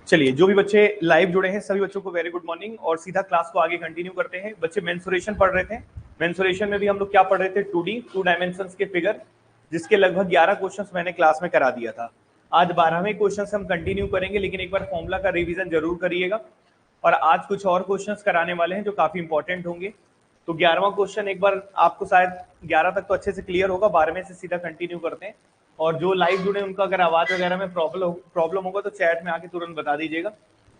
चलिए, जो भी बच्चे लाइव जुड़े हैं सभी बच्चों को वेरी गुड मॉर्निंग और सीधा क्लास को आगे कंटिन्यू करते हैं। बच्चे मेंसुरेशन पढ़ रहे थे, मेंसुरेशन में भी हम लोग क्या पढ़ रहे थे, 2D 2 डायमेंशंस के फिगर, जिसके लगभग 11 क्वेश्चंस मैंने क्लास में करा दिया था। आज 12वें क्वेश्चन से हम कंटिन्यू करेंगे, लेकिन एक बार फॉर्मूला का रिवीजन जरूर करिएगा। और आज कुछ और क्वेश्चंस कराने वाले हैं जो काफी इंपॉर्टेंट होंगे। तो 11वां क्वेश्चन एक बार आपको शायद 11 तक तो अच्छे से क्लियर होगा, 12वें से सीधा कंटिन्यू करते हैं। और जो लाइव जुड़े उनका अगर आवाज वगैरह में प्रॉब्लम होगा तो चैट में आके तुरंत बता दीजिएगा।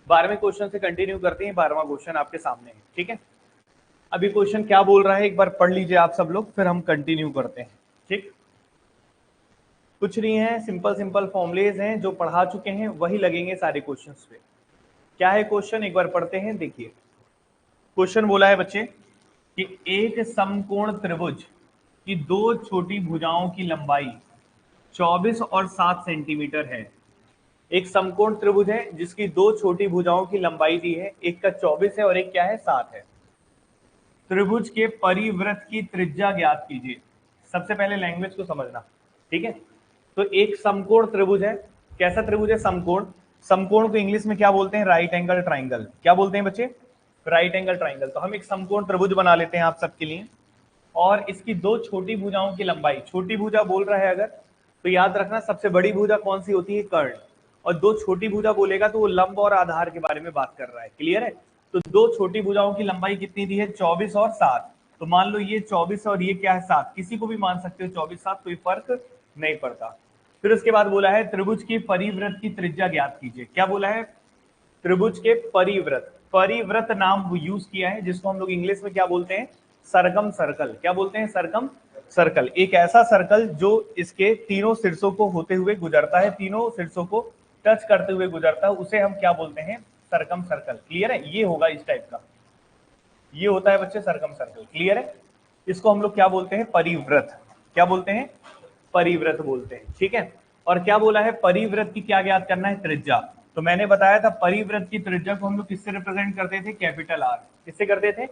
12वें क्वेश्चन से कंटिन्यू करते हैं। 12वां क्वेश्चन आपके सामने है, ठीक है। अभी क्वेश्चन क्या बोल रहा है एक बार पढ़ लीजिए आप सब लोग, फिर हम कंटिन्यू करते हैं, ठीक। कुछ नहीं है, सिंपल सिंपल फॉर्मुलेज हैं जो पढ़ा चुके हैं वही लगेंगे सारे क्वेश्चंस पे। क्या है क्वेश्चन, एक बार पढ़ते हैं। देखिए क्वेश्चन बोला है बच्चे कि एक समकोण त्रिभुज की दो छोटी भुजाओं की लंबाई 24 और 7 सेंटीमीटर है। एक समकोण त्रिभुज है जिसकी दो छोटी भुजाओं की लंबाई दी है, एक का 24 है और एक क्या है 7 है। त्रिभुज के परिवृत्त की त्रिज्या ज्ञात कीजिए। सबसे पहले लैंग्वेज को समझना, ठीक है। तो एक समकोण त्रिभुज है, कैसा त्रिभुज है, समकोण। समकोण को इंग्लिश में क्या बोलते हैं, राइट एंगल ट्राइंगल। क्या बोलते हैं बच्चे, राइट एंगल ट्राइंगल। तो हम एक समकोण त्रिभुज बना लेते हैं आप सबके लिए, और इसकी दो छोटी भुजाओं की लंबाई, छोटी भुजा बोल रहा है अगर तो याद रखना सबसे बड़ी भुजा कौन सी होती है, कर्ण। और दो छोटी भुजा बोलेगा तो वो लंब और आधार के बारे में बात कर रहा है, क्लियर है। तो दो छोटी भुजाओं की लंबाई कितनी दी है, 24 और 7। तो मान लो ये 24 और ये क्या है 7, किसी को भी मान सकते हो 24-7, कोई फर्क नहीं पड़ता। फिर उसके बाद बोला है त्रिभुज की परिवृत्त की त्रिज्या ज्ञात कीजिए। क्या बोला है, त्रिभुज के परिवृत्त, परिवृत्त नाम यूज किया है जिसको हम लोग इंग्लिश में क्या बोलते हैं, सरकम सर्कल। क्या बोलते हैं, सरकम सर्कल। एक ऐसा सर्कल जो इसके तीनों शीर्षों को होते हुए गुजरता है, तीनों शीर्षों को टच करते हुए गुजरता है, उसे हम क्या बोलते हैं, सरकम सर्कल। क्लियर है, ये होगा इस टाइप का, ये होता है बच्चे सरकम सर्कल, क्लियर है। इसको हम लोग क्या बोलते हैं, परिवृत्त। क्या बोलते हैं, परिवृत्त बोलते हैं, ठीक है। और क्या बोला है, परिवृत्त की क्या ज्ञात करना है, त्रिज्या। तो मैंने बताया था परिवृत्त की त्रिज्या को हम लोग किससे रिप्रेजेंट करते थे, कैपिटल आर। किससे करते थे,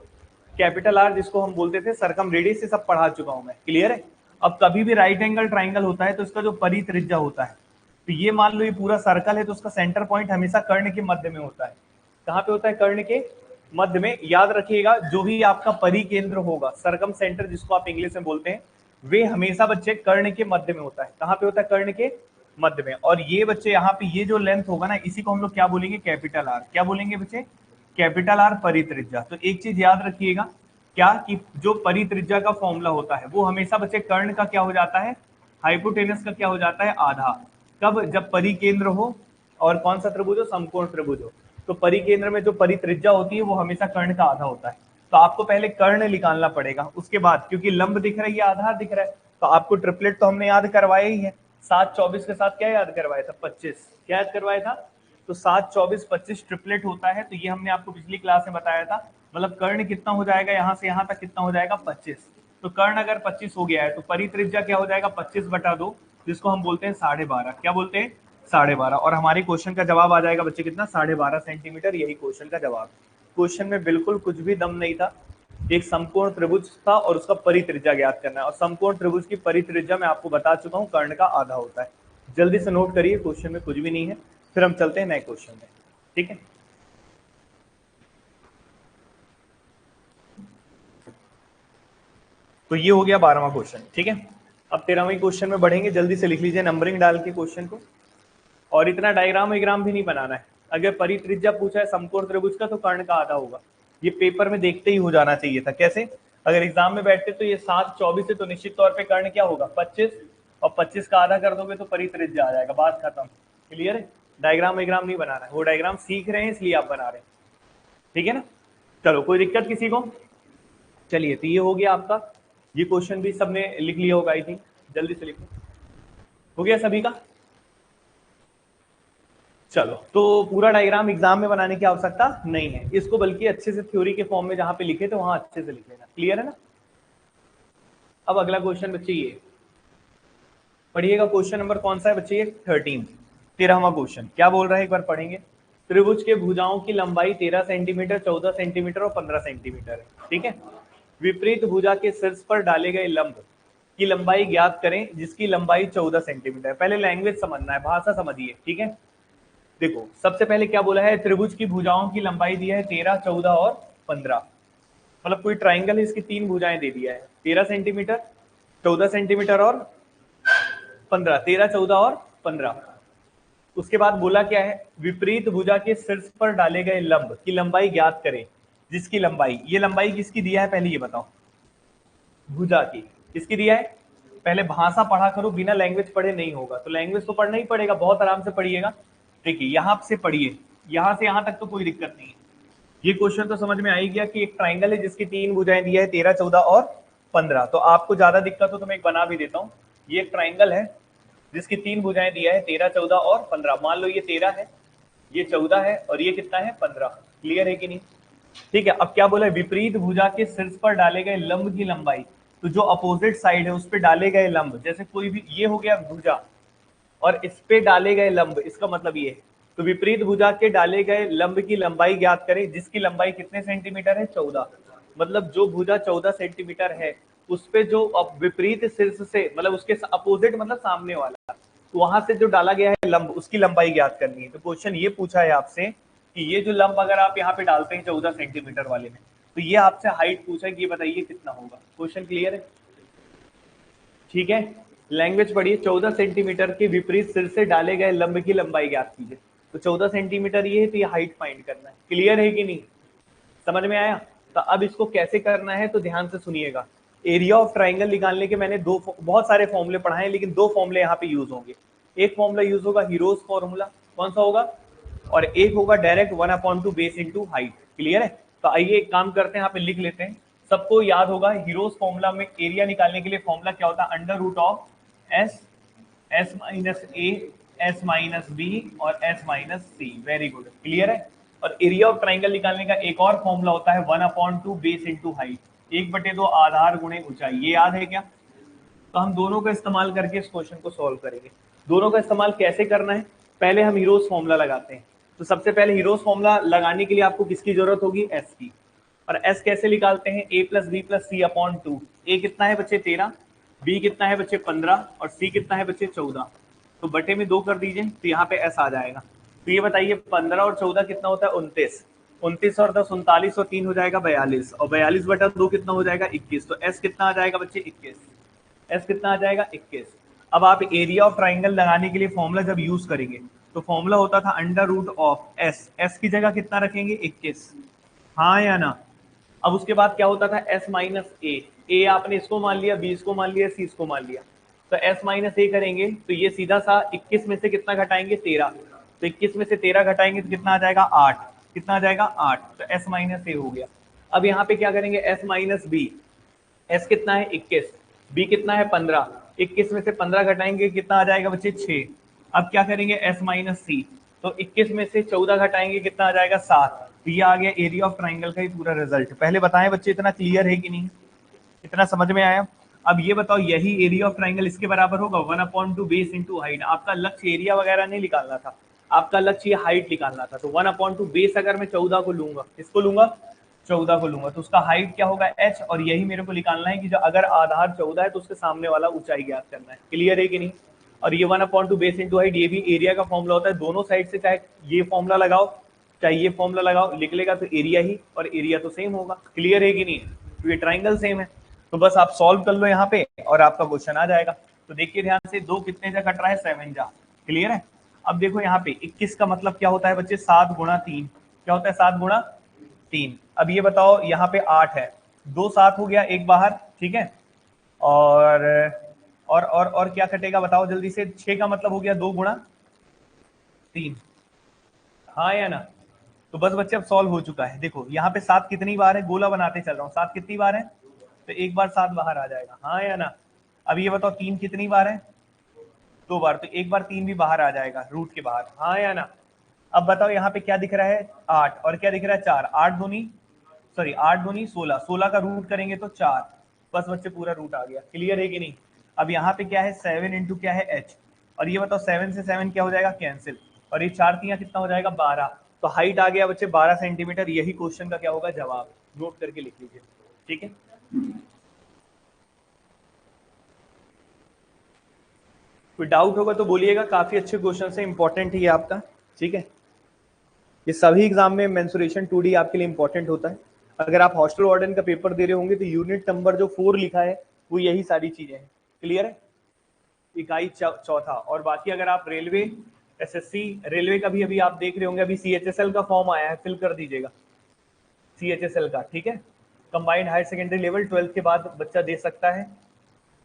कैपिटल आर, जिसको हम बोलते थे सरकम रेडियस। से सब पढ़ा चुका हूं मैं, क्लियर है। अब कभी भी राइट एंगल ट्राइंगल होता है तो इसका जो परित्रिज्या होता है, तो ये मान लो ये पूरा सर्कल है तो उसका सेंटर पॉइंट हमेशा कर्ण के मध्य में होता है। कहाँ पे होता है, कर्ण के मध्य में। याद रखिएगा जो भी आपका परिकेंद्र होगा, सरकम सेंटर जिसको आप इंग्लिश में बोलते हैं, वे हमेशा बच्चे कर्ण के मध्य में होता है। कहाँ पे होता है, कर्ण के मध्य में। और ये बच्चे यहाँ पे ये जो लेंथ होगा ना, इसी को हम लोग क्या बोलेंगे, कैपिटल आर। क्या बोलेंगे बच्चे, कैपिटल आर परित्रिज्या। तो एक चीज याद रखिएगा, क्या कि जो परित्रिज्या का फॉर्मूला होता है वो हमेशा बच्चे कर्ण का क्या हो जाता है, हाइपोटेनस का क्या हो जाता है, आधा। कब, जब परिकेंद्र हो और कौन सा त्रिभुज हो, समकोण त्रिभुज हो। तो परिकेंद्र में जो परित्रिज्या होती है वो हमेशा कर्ण का आधा होता है। तो आपको पहले कर्ण निकालना पड़ेगा, उसके बाद क्योंकि लंब दिख रहा है, ये आधार दिख रहा है, तो आपको ट्रिपलेट तो हमने याद करवाया ही है। 7 24 के साथ क्या याद करवाया था, 25। क्या याद करवाया था, तो 7 24 25 ट्रिपलेट होता है। तो ये हमने आपको पिछली क्लास में बताया था। मतलब कर्ण कितना हो जाएगा, यहाँ से यहाँ तक कितना हो जाएगा, 25। तो कर्ण अगर 25 हो गया है तो परित्रिज्या क्या हो जाएगा, 25/2, जिसको हम बोलते हैं 12.5। क्या बोलते हैं, 12.5। और हमारे क्वेश्चन का जवाब आ जाएगा बच्चे कितना, 12.5 सेंटीमीटर। यही क्वेश्चन का जवाब। क्वेश्चन में बिल्कुल कुछ भी दम नहीं था, एक समकोण त्रिभुज था और उसका परित्रिज्या ज्ञात करना है। और समकोण त्रिभुज की परित्रिज्या मैं आपको बता चुका हूं, कर्ण का आधा होता है। जल्दी से नोट करिए, क्वेश्चन में कुछ भी नहीं है। फिर हम चलते हैं नए क्वेश्चन में, ठीक है। तो ये हो गया 12वां क्वेश्चन, ठीक है। अब 13वें क्वेश्चन में बढ़ेंगे, जल्दी से लिख लीजिए नंबरिंग डाल के क्वेश्चन को। और इतना डायग्राम वायग्राम भी नहीं बनाना है। अगर परित्रिज्या पूछा है समकोण त्रिभुज का तो कर्ण का आधा होगा। ये पेपर में देखते ही हो जाना चाहिए था। कैसे, अगर एग्जाम में बैठते तो ये 7 24 है तो निश्चित तौर पे कर्ण क्या होगा, 25। और 25 का आधा कर दोगे तो परित्रिज्या आ जाएगा, बात खत्म, क्लियर है। डायग्राम वायग्राम नहीं बनाना है, वो डायग्राम सीख रहे हैं इसलिए आप बना रहे हैं, ठीक है ना। चलो, कोई दिक्कत किसी को। चलिए, तो ये हो गया आपका। ये क्वेश्चन भी सबने लिख लिया होगा आई थिंक, जल्दी से लिखो। हो गया सभी का। चलो, तो पूरा डायग्राम एग्जाम में बनाने की आवश्यकता नहीं है इसको, बल्कि अच्छे से थ्योरी के फॉर्म में जहां पे लिखे थे वहां अच्छे से लिख लेना, क्लियर है ना। अब अगला क्वेश्चन बच्चे ये पढ़िएगा, क्वेश्चन नंबर कौन सा है बच्चे, ये 13वां क्वेश्चन। क्या बोल रहा है एक बार पढ़ेंगे। त्रिभुज के भुजाओं की लंबाई 13 सेंटीमीटर, 14 सेंटीमीटर और 15 सेंटीमीटर है, ठीक है। विपरीत भुजा के शीर्ष पर डाले गए लंब की लंबाई ज्ञात करें जिसकी लंबाई 14 सेंटीमीटर। पहले लैंग्वेज समझना है, भाषा समझिए, ठीक है। देखो सबसे पहले क्या बोला है, त्रिभुज की भुजाओं की लंबाई दी है 13, 14 और 15। मतलब कोई ट्राइंगल है, इसकी 3 भुजाएं दे दिया है, 13 सेंटीमीटर, 14 सेंटीमीटर और 15, 13, 14 और 15। उसके बाद बोला क्या है, विपरीत भुजा के शीर्ष पर डाले गए लंब की लंबाई ज्ञात करें, जिसकी लंबाई, ये लंबाई किसकी दिया है पहले ये बताओ, भुजा की किसकी दिया है। पहले भाषा पढ़ा करो, बिना लैंग्वेज पढ़े नहीं होगा, तो लैंग्वेज तो पढ़ना ही पड़ेगा, बहुत आराम से पढ़िएगा। देखिए यहाँ से पढ़िए, यहाँ से यहाँ तक तो कोई दिक्कत नहीं है। ये क्वेश्चन तो समझ में आ ही गया कि एक ट्राइंगल है जिसकी 3 भुजाएं दी है, 13, 14 और 15। तो आपको ज्यादा दिक्कत हो तो मैं एक बना भी देता हूँ। ये एक ट्राइंगल है जिसकी 3 भुजाएं दिया है, 13, 14 और 15। मान लो ये 13 है, ये 14 है और ये कितना है 15। क्लियर है कि नहीं? ठीक है। अब क्या बोला है, विपरीत भुजा के शीर्ष पर डाले गए लंब की लंबाई, तो जो अपोजिट साइड है उस पर डाले गए लंब, जैसे कोई भी, ये हो गया भुजा और इस पे डाले गए लंब, इसका मतलब ये है, तो विपरीत भुजा के डाले गए लंब की लंबाई ज्ञात करें, जिसकी लंबाई कितने सेंटीमीटर है, 14। मतलब जो भुजा 14 सेंटीमीटर है उस पे जो विपरीत शीर्ष से, मतलब उसके अपोजिट, मतलब सामने वाला, तो वहां से जो डाला गया है लंब, उसकी लंबाई ज्ञात करनी है। तो क्वेश्चन ये पूछा है आपसे कि ये जो लंब अगर आप यहाँ पे डालते हैं 14 सेंटीमीटर वाले में, तो ये आपसे हाइट पूछा है कि ये बताइए कितना होगा। क्वेश्चन क्लियर है? ठीक है। लैंग्वेज पढ़िए, 14 सेंटीमीटर के विपरीत सिर से डाले गए लंब की लंबाई ज्ञात कीजिए। तो 14 सेंटीमीटर ये है, तो ये हाइट फाइंड करना है। क्लियर है कि नहीं? समझ में आया? तो अब इसको कैसे करना है तो ध्यान से सुनिएगा। एरिया ऑफ ट्राइंगल निकालने के मैंने बहुत सारे फॉर्मूले पढ़ाए, लेकिन 2 फॉर्मूले यहाँ पे यूज होंगे। एक फॉर्मूला यूज होगा हीरोज फॉर्मूला, कौन सा होगा, और एक होगा direct 1/2 base into height. Clear है? तो आइए एक काम करते हैं, यहाँ पे लिख लेते हैं। सबको याद होगा हीरोज फॉर्मूला में एरिया निकालने के लिए फॉर्मूला क्या होता है, under root of S, S minus A, S minus B और S minus C. Very good, clear है। और एरिया ऑफ ट्राइंगल निकालने का एक और फॉर्मूला होता है 1/2 बेस इंटू हाइट, 1/2 आधार गुणे ऊंचाई। ये याद है क्या? तो हम दोनों का इस्तेमाल करके इस क्वेश्चन को सॉल्व करेंगे। दोनों का इस्तेमाल कैसे करना है, पहले हम हीरोज फॉर्मूला लगाते हैं। तो सबसे पहले हीरोज फॉर्मूला लगाने के लिए आपको किसकी जरूरत होगी, एस की। और एस कैसे निकालते हैं, ए प्लस बी प्लस सी अपॉन 2। ए कितना है बच्चे 13, बी कितना है बच्चे 15 और सी कितना है बच्चे 14। तो बटे में 2 कर दीजिए, तो यहाँ पे एस आ जाएगा। तो ये बताइए 15 और 14 कितना होता है, 29। 29 और 10 39 और 3 हो जाएगा 42, और 42 बटा 2 कितना हो जाएगा 21। तो एस कितना आ जाएगा बच्चे 21। एस कितना आ जाएगा 21। अब आप एरिया ऑफ ट्राइंगल लगाने के लिए फॉर्मूला जब यूज करेंगे, तो फॉर्मूला होता था under root of S, S की जगह कितना रखेंगे 21, हाँ या ना। अब उसके बाद क्या होता था, एस माइनस ए आपने इसको मान लिया, बी इसको मान लिया, सी इसको मान लिया। तो एस माइनस ए करेंगे तो ये सीधा सा 21 में से कितना घटाएंगे 13, तो 21 में से 13 घटाएंगे तो कितना आ जाएगा 8, कितना आ जाएगा 8। तो एस माइनस ए हो गया। अब यहाँ पे क्या करेंगे, एस माइनस बी, एस कितना है 21, बी कितना है 15, 21 में से 15 घटाएंगे कितना आ जाएगा बच्चे 6। अब क्या करेंगे, एस माइनस सी, तो 21 में से 14 घटाएंगे कितना आ जाएगा 7। तो ये आ गया एरिया ऑफ ट्राइंगल का ही पूरा रिजल्ट। पहले बताएं बच्चे, इतना क्लियर है कि नहीं, इतना समझ में आया? अब ये बताओ, यही एरिया ऑफ ट्राइंगल इसके बराबर होगा 1/2 बेस इंटू हाइट। आपका लक्ष्य एरिया वगैरह नहीं निकालना था, आपका लक्ष्य ये हाइट निकालना था। तो 1/2 बेस अगर मैं 14 को लूंगा, इसको लूंगा 14 को लूंगा, तो उसका हाइट क्या होगा h, और यही मेरे को निकालना है कि जो अगर आधार 14 है तो उसके सामने वाला ऊंचाई ज्ञात करना है। क्लियर है कि नहीं? और ये 1/2 बेस इंटू हाइट, ये भी एरिया का फॉर्मूला होता है। दोनों साइड से चाहे ये फॉर्मूला लगाओ चाहे ये फॉर्मूला लगाओ, लिख लेगा तो एरिया ही, और एरिया तो सेम होगा। क्लियर है कि नहीं? तो ये ट्राइंगल सेम है, तो बस आप सॉल्व कर लो यहाँ पे और आपका क्वेश्चन आ जाएगा। तो देखिए ध्यान से, 2 कितने जा कट रहा है 7 जा। क्लियर है? अब देखो यहाँ पे 21 का मतलब क्या होता है बच्चे, 7 गुणा 3। क्या होता है 7 गुणा 3। अब ये बताओ यहाँ पे 8 है, 2 7 हो गया, एक बाहर, ठीक है। और और क्या कटेगा बताओ जल्दी से, 6 का मतलब हो गया 2 गुणा 3, हाँ या ना। तो बस बच्चे अब सॉल्व हो चुका है। देखो यहाँ पे 7 कितनी बार है, गोला बनाते चल रहा हूँ, 7 कितनी बार है, तो एक बार 7 बाहर आ जाएगा, हाँ या ना। अब ये बताओ 3 कितनी बार है, 2 बार, तो एक बार 3 भी बाहर आ जाएगा रूट के बाहर, हाँ या ना। अब बताओ यहाँ पे क्या दिख रहा है 8, और क्या दिख रहा है 4, 8 दूनी, सॉरी 8 दूनी 16, 16 का रूट करेंगे तो 4। बस बच्चे पूरा रूट आ गया। क्लियर है कि नहीं? अब यहाँ पे क्या है 7 इंटू क्या है h, और ये बताओ 7 से 7 क्या हो जाएगा कैंसिल, और ये 4 3 कितना हो जाएगा 12। तो हाइट आ गया बच्चे 12 सेंटीमीटर। यही क्वेश्चन का क्या होगा जवाब, नोट करके लिख लीजिए। ठीक है, कोई डाउट होगा तो बोलिएगा, काफी अच्छे क्वेश्चन है, इंपॉर्टेंट ही है आपका। ठीक है। ये सभी एग्जाम में मेंसुरेशन 2D आपके लिए इंपॉर्टेंट होता है। अगर आप हॉस्टल वार्डन का पेपर दे रहे होंगे तो यूनिट नंबर जो 4 लिखा है वो यही सारी चीजें हैं। क्लियर है? इकाई चौथा। और बाकी अगर आप रेलवे एसएससी रेलवे का भी अभी आप देख रहे होंगे, अभी सीएचएसएल का फॉर्म आया है, फिल कर दीजिएगा सीएचएसएल का, ठीक है। Combined higher secondary level 12th के बाद बच्चा दे सकता है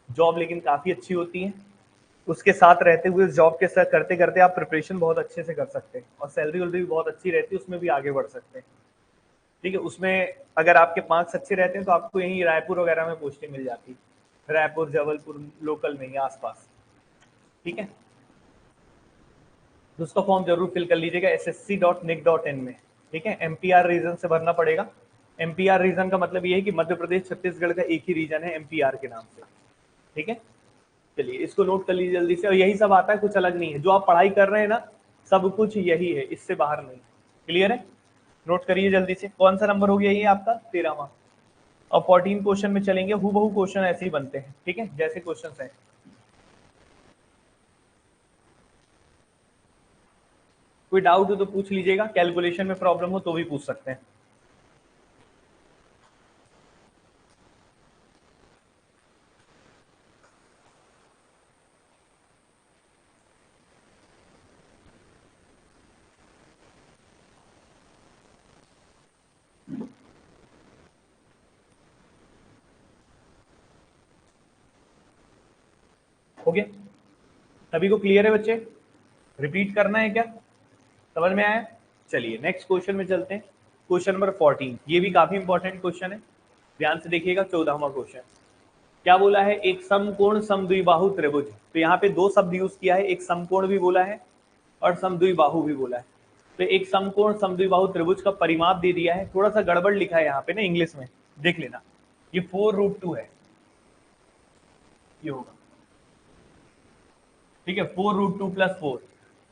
जॉब, लेकिन काफी अच्छी होती है। उसके साथ रहते हुए जॉब के साथ करते करते आप प्रिपरेशन बहुत अच्छे से कर सकते हैं और सैलरी वैलरी भी बहुत अच्छी रहती है, उसमें भी आगे बढ़ सकते हैं, ठीक है। उसमें अगर आपके मार्क्स अच्छे रहते हैं तो आपको यहीं रायपुर वगैरह में पोस्टिंग मिल जाती है, रायपुर जबलपुर लोकल में ही आसपास, ठीक है। तो उसका फॉर्म जरूर फिल कर लीजिएगा ssc.nic.in में, ठीक है। एमपीआर रीजन से भरना पड़ेगा। एमपीआर रीजन का मतलब ये है कि मध्य प्रदेश छत्तीसगढ़ का एक ही रीजन है एमपीआर के नाम से, ठीक है। चलिए इसको नोट कर लीजिए जल्दी से, और यही सब आता है, कुछ अलग नहीं है। जो आप पढ़ाई कर रहे हैं ना, सब कुछ यही है, इससे बाहर नहीं। क्लियर है? नोट करिए जल्दी से। कौन सा नंबर हो गया ये आपका? 13वां। और 14 क्वेश्चन में चलेंगे, हूबहू क्वेश्चन ऐसे ही बनते हैं, ठीक है, जैसे क्वेश्चन है। कोई डाउट हो तो पूछ लीजिएगा, कैलकुलेशन में प्रॉब्लम हो तो भी पूछ सकते हैं। हो गया? सभी को क्लियर है बच्चे? रिपीट करना है क्या? समझ में आया? चलिए नेक्स्ट क्वेश्चन में चलते हैं। क्वेश्चन नंबर 14, ये भी काफी इंपॉर्टेंट क्वेश्चन है, ध्यान से देखिएगा। 14वां क्वेश्चन क्या बोला है? एक समकोण समद्विबाहु त्रिभुज। तो यहाँ पे दो शब्द यूज किया है, एक समकोण भी बोला है और समद्विबाहु भी बोला है। तो एक समकोण समद्विबाहु त्रिभुज का परिमाप दे दिया है, थोड़ा सा गड़बड़ लिखा है यहाँ पे ना इंग्लिश में, देख लेना। ये 4√2 है, ये होगा, ठीक है। 4√2 + 4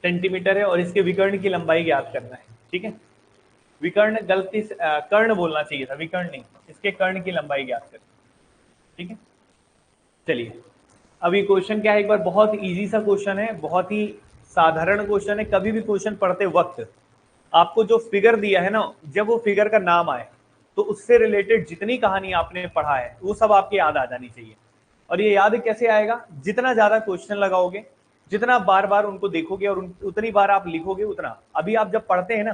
सेंटीमीटर है और इसके विकर्ण की लंबाई ज्ञात करना है, ठीक है। विकर्ण गलती से कर्ण बोलना चाहिए था, विकर्ण नहीं, इसके कर्ण की लंबाई ज्ञात करना, ठीक है। चलिए अब ये क्वेश्चन क्या है, एक बार बहुत इजी सा क्वेश्चन है, बहुत ही साधारण क्वेश्चन है। कभी भी क्वेश्चन पढ़ते वक्त आपको जो फिगर दिया है ना, जब वो फिगर का नाम आए तो उससे रिलेटेड जितनी कहानी आपने पढ़ा है वो सब आपके याद आ जानी चाहिए। और ये याद कैसे आएगा? जितना ज्यादा क्वेश्चन लगाओगे, जितना बार बार उनको देखोगे और उतनी बार आप लिखोगे उतना। अभी आप जब पढ़ते हैं ना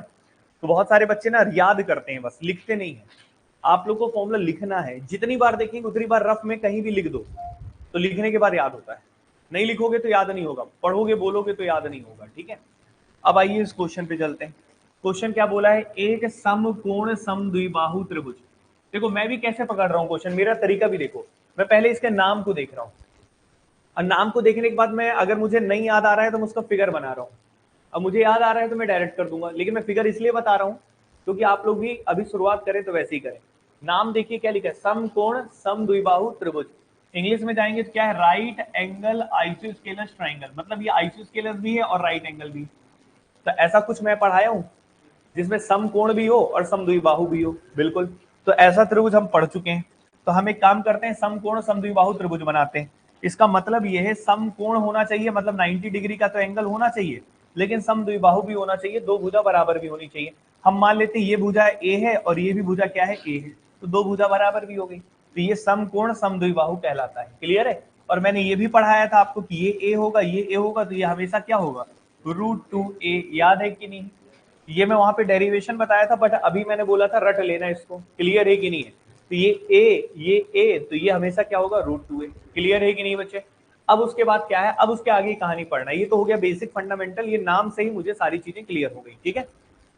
तो बहुत सारे बच्चे ना याद करते हैं, बस लिखते नहीं है। आप लोग को फॉर्मूला लिखना है, जितनी बार देखेंगे उतनी बार रफ में कहीं भी लिख दो, तो लिखने के बाद याद होता है। नहीं लिखोगे तो याद नहीं होगा, पढ़ोगे बोलोगे तो याद नहीं होगा, ठीक है। अब आइए इस क्वेश्चन पे चलते हैं। क्वेश्चन क्या बोला है? एक समकोण समद्विबाहु त्रिभुज। देखो मैं भी कैसे पकड़ रहा हूँ क्वेश्चन, मेरा तरीका भी देखो। मैं पहले इसके नाम को देख रहा हूँ, और नाम को देखने के बाद मैं, अगर मुझे नहीं याद आ रहा है तो मैं उसका फिगर बना रहा हूँ। अब मुझे याद आ रहा है तो मैं डायरेक्ट कर दूंगा, लेकिन मैं फिगर इसलिए बता रहा हूँ क्योंकि आप लोग भी अभी शुरुआत करें तो वैसे ही करें। नाम देखिए क्या लिखा है, समकोण समद्विबाहु त्रिभुज। इंग्लिश में जाएंगे तो क्या है? Right angle isosceles triangle. मतलब ये आइसोस्केलस भी है और राइट एंगल भी। तो ऐसा कुछ मैं पढ़ाया हूँ जिसमें समकोण भी हो और समद्विबाहु भी हो? बिल्कुल। तो ऐसा त्रिभुज हम पढ़ चुके हैं। तो हम एक काम करते हैं, समकोण समद्विबाहु त्रिभुज बनाते हैं। इसका मतलब यह है समकोण होना चाहिए, मतलब 90 डिग्री का तो एंगल होना चाहिए, लेकिन समद्विबाहु भी होना चाहिए, दो भुजा बराबर भी होनी चाहिए। हम मान लेते हैं ये भुजा ए है और ये भी भुजा क्या है? ए है, तो दो भुजा बराबर भी हो गई, तो ये समकोण समद्विबाहु कहलाता है। क्लियर है? और मैंने ये भी पढ़ाया था आपको कि ये ए होगा, ये ए होगा, तो ये हमेशा क्या होगा? √2a। याद है कि नहीं? ये मैं वहां पे डेरिवेशन बताया था, बट अभी मैंने बोला था रट लेना इसको। क्लियर है कि नहीं है? तो ये ए तो ये हमेशा क्या होगा? √2a। क्लियर है कि नहीं बच्चे? अब उसके बाद क्या है? अब उसके आगे कहानी पढ़ना। ये तो हो गया बेसिक फंडामेंटल, ये नाम से ही मुझे सारी चीजें क्लियर हो गई, ठीक है।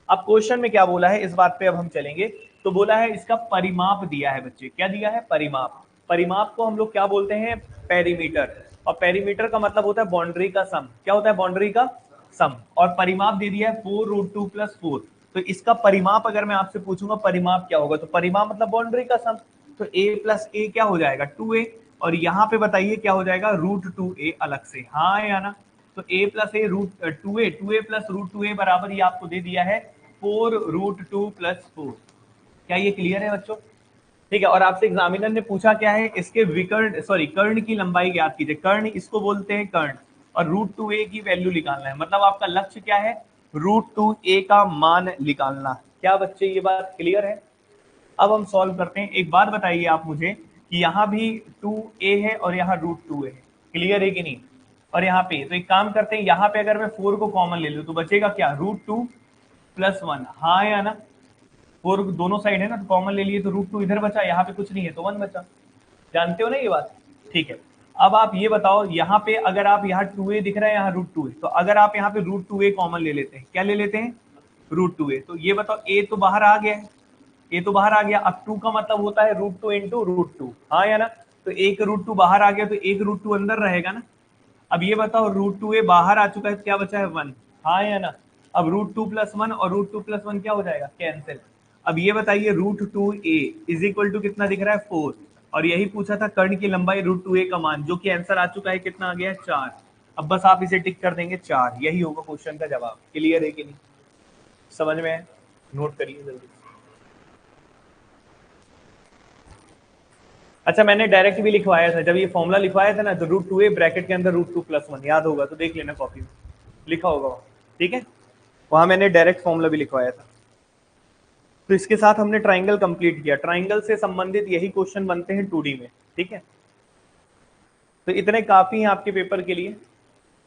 अब क्वेश्चन में क्या बोला है इस बात पे अब हम चलेंगे। तो बोला है इसका परिमाप दिया है बच्चे। क्या दिया है? परिमाप। परिमाप को हम लोग क्या बोलते हैं? पेरीमीटर। और पेरीमीटर का मतलब होता है बाउंड्री का सम। क्या होता है? बाउंड्री का सम। और परिमाप दे दिया है 4√2 + 4। तो इसका परिमाप अगर मैं आपसे पूछूंगा परिमाप क्या होगा, तो परिमाप मतलब बाउंड्री का सम। तो a + a क्या हो जाएगा? 2a। और यहाँ पे बताइए क्या हो जाएगा? √2a अलग से, हाँ या ना? तो a + a √2a, 2a + √2a बराबर ये आपको दे दिया है 4√2 + 4। क्या ये क्लियर है बच्चों? ठीक है। और आपसे एग्जामिनर ने पूछा क्या है? इसके विकर्ण कर्ण की लंबाई ज्ञात कीजिए। कर्ण इसको बोलते हैं कर्ण, और √2a की वैल्यू निकालना है। मतलब आपका लक्ष्य क्या है? √2a का मान निकालना। क्या बच्चे ये बात क्लियर है? अब हम सॉल्व करते हैं। एक बात बताइए आप मुझे कि यहाँ भी 2a है और यहाँ √2 है, क्लियर है कि नहीं? और यहाँ पे तो एक काम करते हैं, यहाँ पे अगर मैं 4 को कॉमन ले लूँ तो बचेगा क्या? √2 + 1, हाँ या ना? 4 दोनों साइड है ना, तो कॉमन ले लिए तो √2 इधर बचा, यहाँ पे कुछ नहीं है तो 1 बचा। जानते हो ना ये बात? ठीक है। अब आप ये बताओ, यहाँ पे अगर आप यहाँ 2a दिख रहा है, यहाँ √2 है, तो अगर आप यहाँ पे √2a कॉमन ले लेते हैं, क्या ले लेते हैं? √2a। तो ये बताओ, a तो बाहर आ गया है, a तो बाहर आ गया। अब 2 का मतलब होता है √2 इंटू √2, हाँ या ना? तो एक √2 बाहर आ गया तो एक √2 अंदर रहेगा ना। अब ये बताओ, √2a बाहर आ चुका है तो क्या बचा है? 1, हाँ या ना? अब √2 + 1 और √2 + 1 क्या हो जाएगा? कैंसिल। अब ये बताइए, √2a इज इक्वल टू कितना दिख रहा है? 4। और यही पूछा था कर्ण की लंबाई √2a का मान, जो कि आंसर आ चुका है, कितना आ गया है? 4। अब बस आप इसे टिक कर देंगे 4, यही होगा क्वेश्चन का जवाब। क्लियर है कि नहीं? समझ में है? नोट करिए जल्दी। अच्छा, मैंने डायरेक्ट भी लिखवाया था, जब ये फॉर्मूला लिखवाया था ना, तो √2a ब्रैकेट के अंदर √2 + 1, याद होगा तो देख लेना, कॉपी में लिखा होगा वहाँ, ठीक है? वहां मैंने डायरेक्ट फॉर्मूला भी लिखवाया था। तो इसके साथ हमने ट्राइंगल कंप्लीट किया। ट्राइंगल से संबंधित यही क्वेश्चन बनते हैं 2D में, ठीक है? तो इतने काफी हैं आपके पेपर के लिए,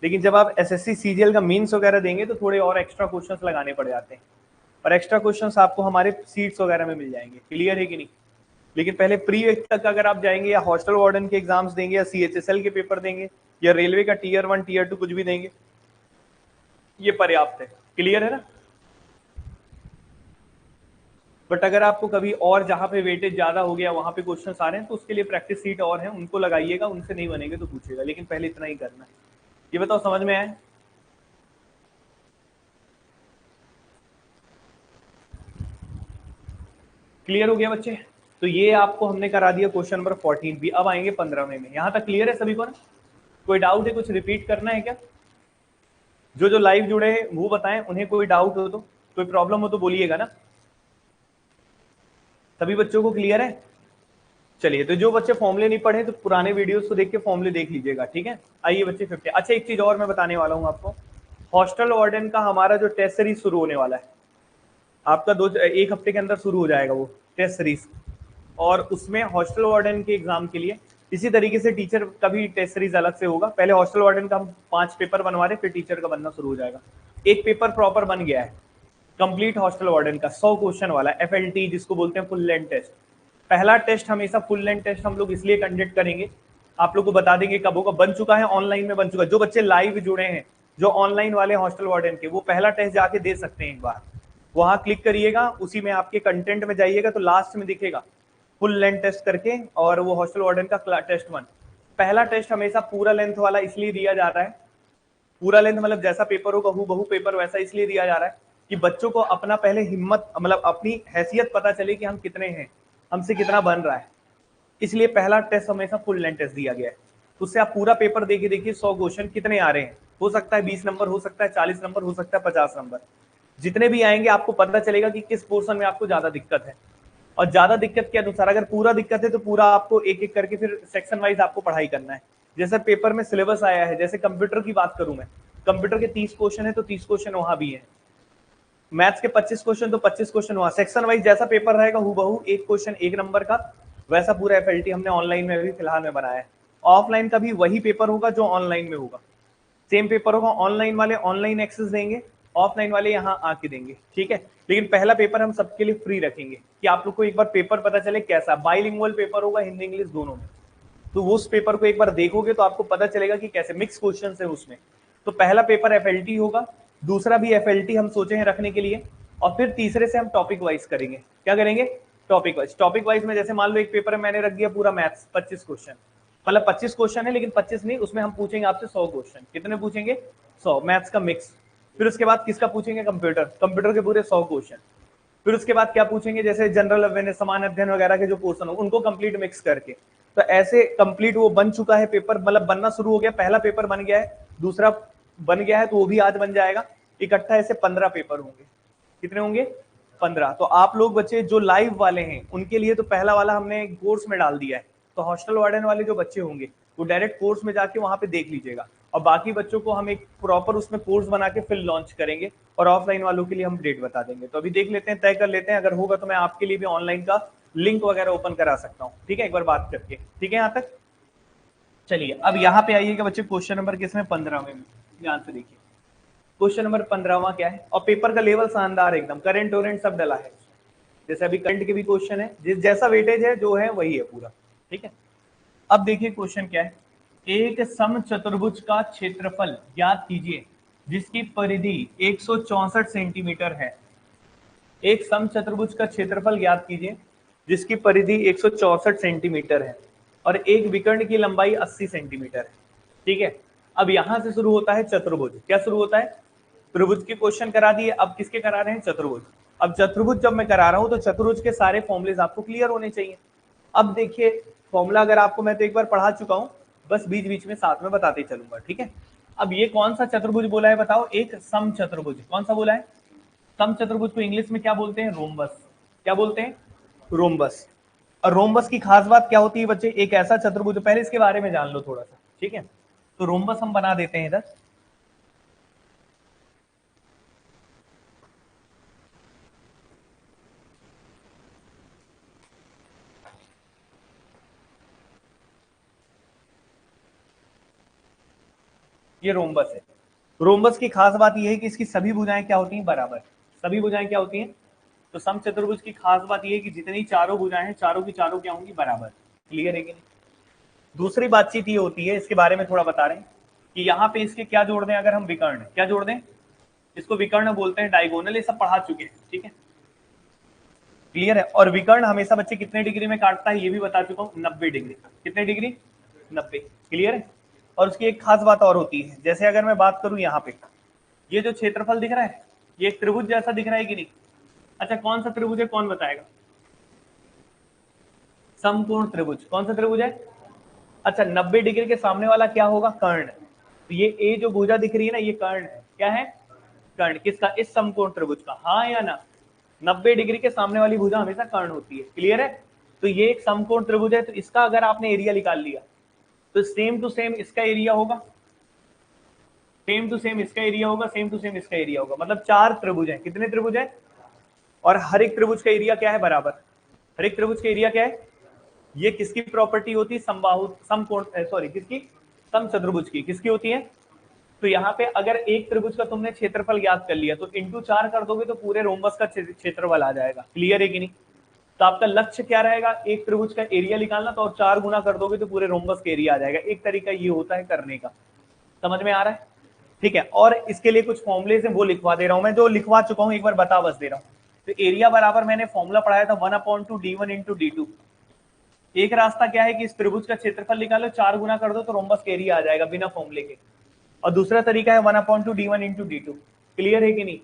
लेकिन जब आप SSC CGL का मीन्स वगैरह देंगे तो थोड़े और एक्स्ट्रा क्वेश्चंस लगाने पड़ जाते हैं, और एक्स्ट्रा क्वेश्चंस आपको हमारे सीट्स वगैरह में मिल जाएंगे। क्लियर है कि नहीं? लेकिन पहले प्री तक अगर आप जाएंगे, या हॉस्टल वार्डन के एग्जाम्स देंगे, या CHSL के पेपर देंगे, या रेलवे का Tier 1 Tier 2 कुछ भी देंगे, ये पर्याप्त है। क्लियर है ना? बट अगर आपको कभी और जहां पे वेटेज ज्यादा हो गया, वहां पे क्वेश्चन आ रहे हैं, तो उसके लिए प्रैक्टिस सीट और है, उनको लगाइएगा, उनसे नहीं बनेंगे तो पूछेगा, लेकिन पहले इतना ही करना है। ये बताओ, समझ में आया? क्लियर हो गया बच्चे? तो ये आपको हमने करा दिया क्वेश्चन नंबर 14 भी। अब आएंगे 15वें में। यहां तक क्लियर है सभी को ना? कोई डाउट है? कुछ रिपीट करना है क्या? जो लाइव जुड़े हैं वो बताएं, उन्हें कोई डाउट हो तो, कोई प्रॉब्लम हो तो बोलिएगा ना। सभी बच्चों को क्लियर है? चलिए, तो जो बच्चे फॉर्मूले नहीं पढ़े तो पुराने वीडियोस को देख के फॉर्मूले देख लीजिएगा, ठीक है? आइए बच्चे 50। अच्छा, एक चीज और मैं बताने वाला हूँ आपको। हॉस्टल वार्डन का हमारा जो टेस्ट सीरीज शुरू होने वाला है, आपका 1 हफ्ते के अंदर शुरू हो जाएगा वो टेस्ट सीरीज। और उसमें हॉस्टल वार्डन के एग्जाम के लिए इसी तरीके से टीचर का भी टेस्ट सीरीज अलग से होगा। पहले हॉस्टल वार्डन का हम 5 पेपर बनवा रहे, फिर टीचर का बनना शुरू हो जाएगा। एक पेपर प्रॉपर बन गया है कंप्लीट हॉस्टल वार्डन का, 100 क्वेश्चन वाला, FLT जिसको बोलते हैं, फुल लेंथ टेस्ट। पहला टेस्ट हमेशा फुल लेंथ टेस्ट हम लोग इसलिए कंडक्ट करेंगे, आप लोग को बता देंगे कब होगा। बन चुका है, ऑनलाइन में बन चुका है। जो बच्चे लाइव जुड़े हैं, जो ऑनलाइन वाले हॉस्टल वार्डन के, वो पहला टेस्ट जाके दे सकते हैं एक बार। वहां क्लिक करिएगा, उसी में आपके कंटेंट में जाइएगा तो लास्ट में दिखेगा फुल लेंथ टेस्ट करके, और वो हॉस्टल वार्डन का टेस्ट 1। पहला टेस्ट हमेशा पूरा लेंथ वाला इसलिए दिया जा रहा है, पूरा लेंथ मतलब जैसा पेपर होगा हूबहू पेपर वैसा इसलिए दिया जा रहा है कि बच्चों को अपना पहले हिम्मत, मतलब अपनी हैसियत पता चले कि हम कितने हैं, हमसे कितना बन रहा है। इसलिए पहला टेस्ट हमेशा फुल लेंथ टेस्ट दिया गया है। उससे आप पूरा पेपर देखिए, 100 क्वेश्चन कितने आ रहे हैं। हो सकता है 20 नंबर, हो सकता है 40 नंबर, हो सकता है 50 नंबर। जितने भी आएंगे आपको पता चलेगा कि किस पोर्शन में आपको ज्यादा दिक्कत है, और ज्यादा दिक्कत के अनुसार, अगर पूरा दिक्कत है तो पूरा आपको एक एक करके फिर सेक्शन वाइज आपको पढ़ाई करना है। जैसे पेपर में सिलेबस आया है, जैसे कंप्यूटर की बात करूं मैं, कंप्यूटर के 30 क्वेश्चन है तो 30 क्वेश्चन वहां भी है। मैथ्स के 25 क्वेश्चन तो 25 क्वेश्चन वहां। सेक्शन वाइज जैसा पेपर रहेगा हूबहू एक क्वेश्चन 1 नंबर का, वैसा पूरा FLT हमने ऑनलाइन में भी फिलहाल में बनाया है। ऑफलाइन का भी वही पेपर होगा जो ऑनलाइन में होगा, सेम पेपर होगा। ऑनलाइन वाले ऑनलाइन एक्सेस देंगे, ऑफलाइन वाले यहाँ आके देंगे, ठीक है? लेकिन पहला पेपर हम सबके लिए फ्री रखेंगे कि आप लोग को एक बार पेपर पता चले कैसा। बाइलिंगुअल पेपर होगा, हिंदी इंग्लिश दोनों में। तो उस पेपर को एक बार देखोगे तो आपको पता चलेगा कि कैसे मिक्स क्वेश्चन है उसमें। तो पहला पेपर FLT होगा, दूसरा भी FLT हम सोचे हैं रखने के लिए, और फिर तीसरे से हम टॉपिक वाइज करेंगे। क्या करेंगे? Topic wise. टॉपिक वाइज में जैसे मान लो एक पेपर में मैंने रख दिया पूरा मैथ्स 25 क्वेश्चन, मतलब 25 क्वेश्चन है, लेकिन 25 नहीं, उसमें हम पूछेंगे आपसे 100 क्वेश्चन। कितने पूछेंगे? 100, मैथ्स का मिक्स। फिर उसके बाद किसका पूछेंगे? कंप्यूटर, कंप्यूटर के पूरे 100 क्वेश्चन। फिर उसके बाद क्या पूछेंगे? जैसे जनरल अवेयरनेस, समान अध्ययन वगैरह के जो पोर्शन हो उनको कंप्लीट मिक्स करके। तो ऐसे कंप्लीट वो बन चुका है पेपर, मतलब बनना शुरू हो गया। पहला पेपर बन गया है, दूसरा बन गया है तो वो भी आज बन जाएगा। इकट्ठा ऐसे 15 पेपर होंगे। कितने होंगे? 15। तो आप लोग बच्चे जो लाइव वाले हैं उनके लिए तो पहला वाला हमने कोर्स में डाल दिया है। तो हॉस्टल वार्डन वाले जो बच्चे होंगे वो डायरेक्ट कोर्स में जाके वहां पे देख लीजिएगा। और बाकी बच्चों को हम एक प्रॉपर उसमें कोर्स बना के फिर लॉन्च करेंगे, और ऑफलाइन वालों के लिए हम डेट बता देंगे। तो अभी देख लेते हैं, तय कर लेते हैं, अगर होगा तो मैं आपके लिए भी ऑनलाइन का लिंक वगैरह ओपन करा सकता हूँ, ठीक है, एक बार बात करके। ठीक है यहाँ तक? चलिए अब यहाँ पे आइएगा बच्चे, क्वेश्चन नंबर किसमें, 15 में। ध्यान से देखिए क्वेश्चन नंबर 15वां क्या है, और पेपर का लेवल शानदार एकदम, करंट वरेंट सब डला है, जैसे अभी करंट के भी क्वेश्चन है, जिस जैसा वेटेज है जो है वही है पूरा। ठीक है, अब देखिए क्वेश्चन क्या है, एक समचतुर्भुज का क्षेत्रफल ज्ञात कीजिए जिसकी परिधि 164 सेंटीमीटर है। एक समचतुर्भुज का क्षेत्रफल ज्ञात कीजिए जिसकी परिधि 164 सेंटीमीटर है और एक विकर्ण की लंबाई 80 सेंटीमीटर है। ठीक है, अब यहां से शुरू होता है चतुर्भुज। क्या शुरू होता है? त्रिभुज के क्वेश्चन करा दिए, अब किसके करा रहे हैं? चतुर्भुज। अब चतुर्भुज जब मैं करा रहा हूं तो चतुर्भुज के सारे फॉर्मुलेज आपको क्लियर होने चाहिए। अब देखिए फॉर्मूला अगर आपको मैं तो एक बार पढ़ा चुका हूं, बस बीच बीच में साथ में बताते चलूंगा। ठीक है, अब ये कौन सा चतुर्भुज बोला है बताओ? एक समचतुर्भुज। कौन सा बोला है? समचतुर्भुज को इंग्लिश में क्या बोलते हैं? रोम्बस। क्या बोलते हैं? रोम्बस। और रोम्बस की खास बात क्या होती है बच्चे? एक ऐसा चतुर्भुज, पहले इसके बारे में जान लो थोड़ा सा। ठीक है, तो रोम्बस हम बना देते हैं इधर। ये रोम्बस है। रोम्बस की खास बात यह है कि इसकी सभी भुजाएं क्या होती हैं? बराबर। सभी भुजाएं क्या होती हैं? तो समचतुर्भुज की खास बात यह है कि जितनी चारों भुजाएं हैं, चारों की चारों क्या होंगी? बराबर। क्लियर है कि नहीं? दूसरी बातचीत ये होती है, इसके बारे में थोड़ा बता रहे हैं कि यहाँ पे इसके क्या जोड़ दें, अगर हम विकर्ण, क्या जोड़ दें? इसको विकर्ण बोलते हैं, डायगोनल, ये सब पढ़ा चुके हैं। ठीक है, क्लियर है। और विकर्ण हमेशा बच्चे कितने डिग्री में काटता है ये भी बता चुका हूँ, 90 डिग्री। कितने डिग्री? 90। क्लियर है। और उसकी एक खास बात और होती है, जैसे अगर मैं बात करूं यहाँ पे, ये जो क्षेत्रफल दिख रहा है ये एक त्रिभुज जैसा दिख रहा है कि नहीं? अच्छा कौन सा त्रिभुज है, कौन बताएगा? समकोण त्रिभुज। कौन सा त्रिभुज है? अच्छा 90 डिग्री के सामने वाला क्या होगा? कर्ण। तो ये ए जो भुजा दिख रही है ना, ये कर्ण है। क्या है? कर्ण। किसका? इस समकोण त्रिभुज का। हाँ या ना? 90 डिग्री के सामने वाली भुजा हमेशा कर्ण होती है। क्लियर है। तो ये एक समकोण त्रिभुज है, तो इसका अगर आपने एरिया निकाल लिया तो सेम टू सेम इसका एरिया होगा, सेम टू सेम इसका एरिया होगा, सेम टू सेम इसका एरिया होगा। मतलब 4 त्रिभुज है। कितने त्रिभुज है? और हर एक त्रिभुज का एरिया क्या है? बराबर। हर एक त्रिभुज का एरिया क्या है? ये किसकी प्रॉपर्टी होती है? समबाहु, समकोण, सॉरी किसकी? समचतुर्भुज की। किसकी होती है? तो यहाँ पे अगर एक त्रिभुज का तुमने क्षेत्रफल ज्ञात कर लिया तो इंटू 4 कर दोगे तो पूरे रोम्बस का क्षेत्रफल आ जाएगा। क्लियर है कि नहीं? तो आपका लक्ष्य क्या रहेगा? एक त्रिभुज का एरिया निकालना, तो और 4 गुना कर दोगे तो पूरे रोम्बस का एरिया आ जाएगा। एक तरीका ये होता है करने का। समझ में आ रहा है? ठीक है, और इसके लिए कुछ फॉर्मुले हैं वो लिखवा दे रहा हूं मैं, जो लिखवा चुका हूं, एक बार बता बस दे रहा हूं। तो एरिया बराबर मैंने फॉर्मुला पढ़ाया था 1/2 d1 इंटू d2। एक रास्ता क्या है कि इस त्रिभुज का क्षेत्रफल निकालो, 4 गुना कर दो तो रोम्बस का एरिया आ जाएगा बिना फॉर्मुले के। और दूसरा तरीका है 1/2 d1 इंटू d2। क्लियर है कि नहीं?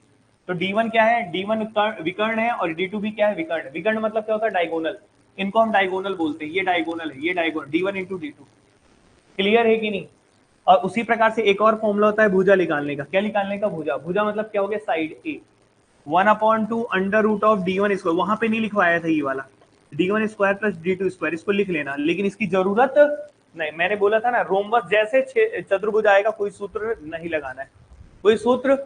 तो d1 क्या है? d1 विकर्ण है, और d2 भी क्या है? विकर्ण। विकर्ण मतलब क्या होता है? डायगोनल। इनको हम डायगोनल बोलते हैं। ये डायगोनल है, ये diagonal, d1 into d2। Clear है कि नहीं? और उसी प्रकार से एक और फॉर्मूला होता है भुजा निकालने का। क्या निकालने का? भुजा। भुजा मतलब क्या हो गया? Side A. 1/2 under root of d1 square, वहां पे नहीं लिखवाया था ये वाला, d1 square plus d2 square, इसको लिख लेना, लेकिन इसकी जरूरत नहीं। मैंने बोला था ना, रोम्बस जैसे चतुर्भुज आएगा कोई सूत्र नहीं लगाना है, कोई सूत्र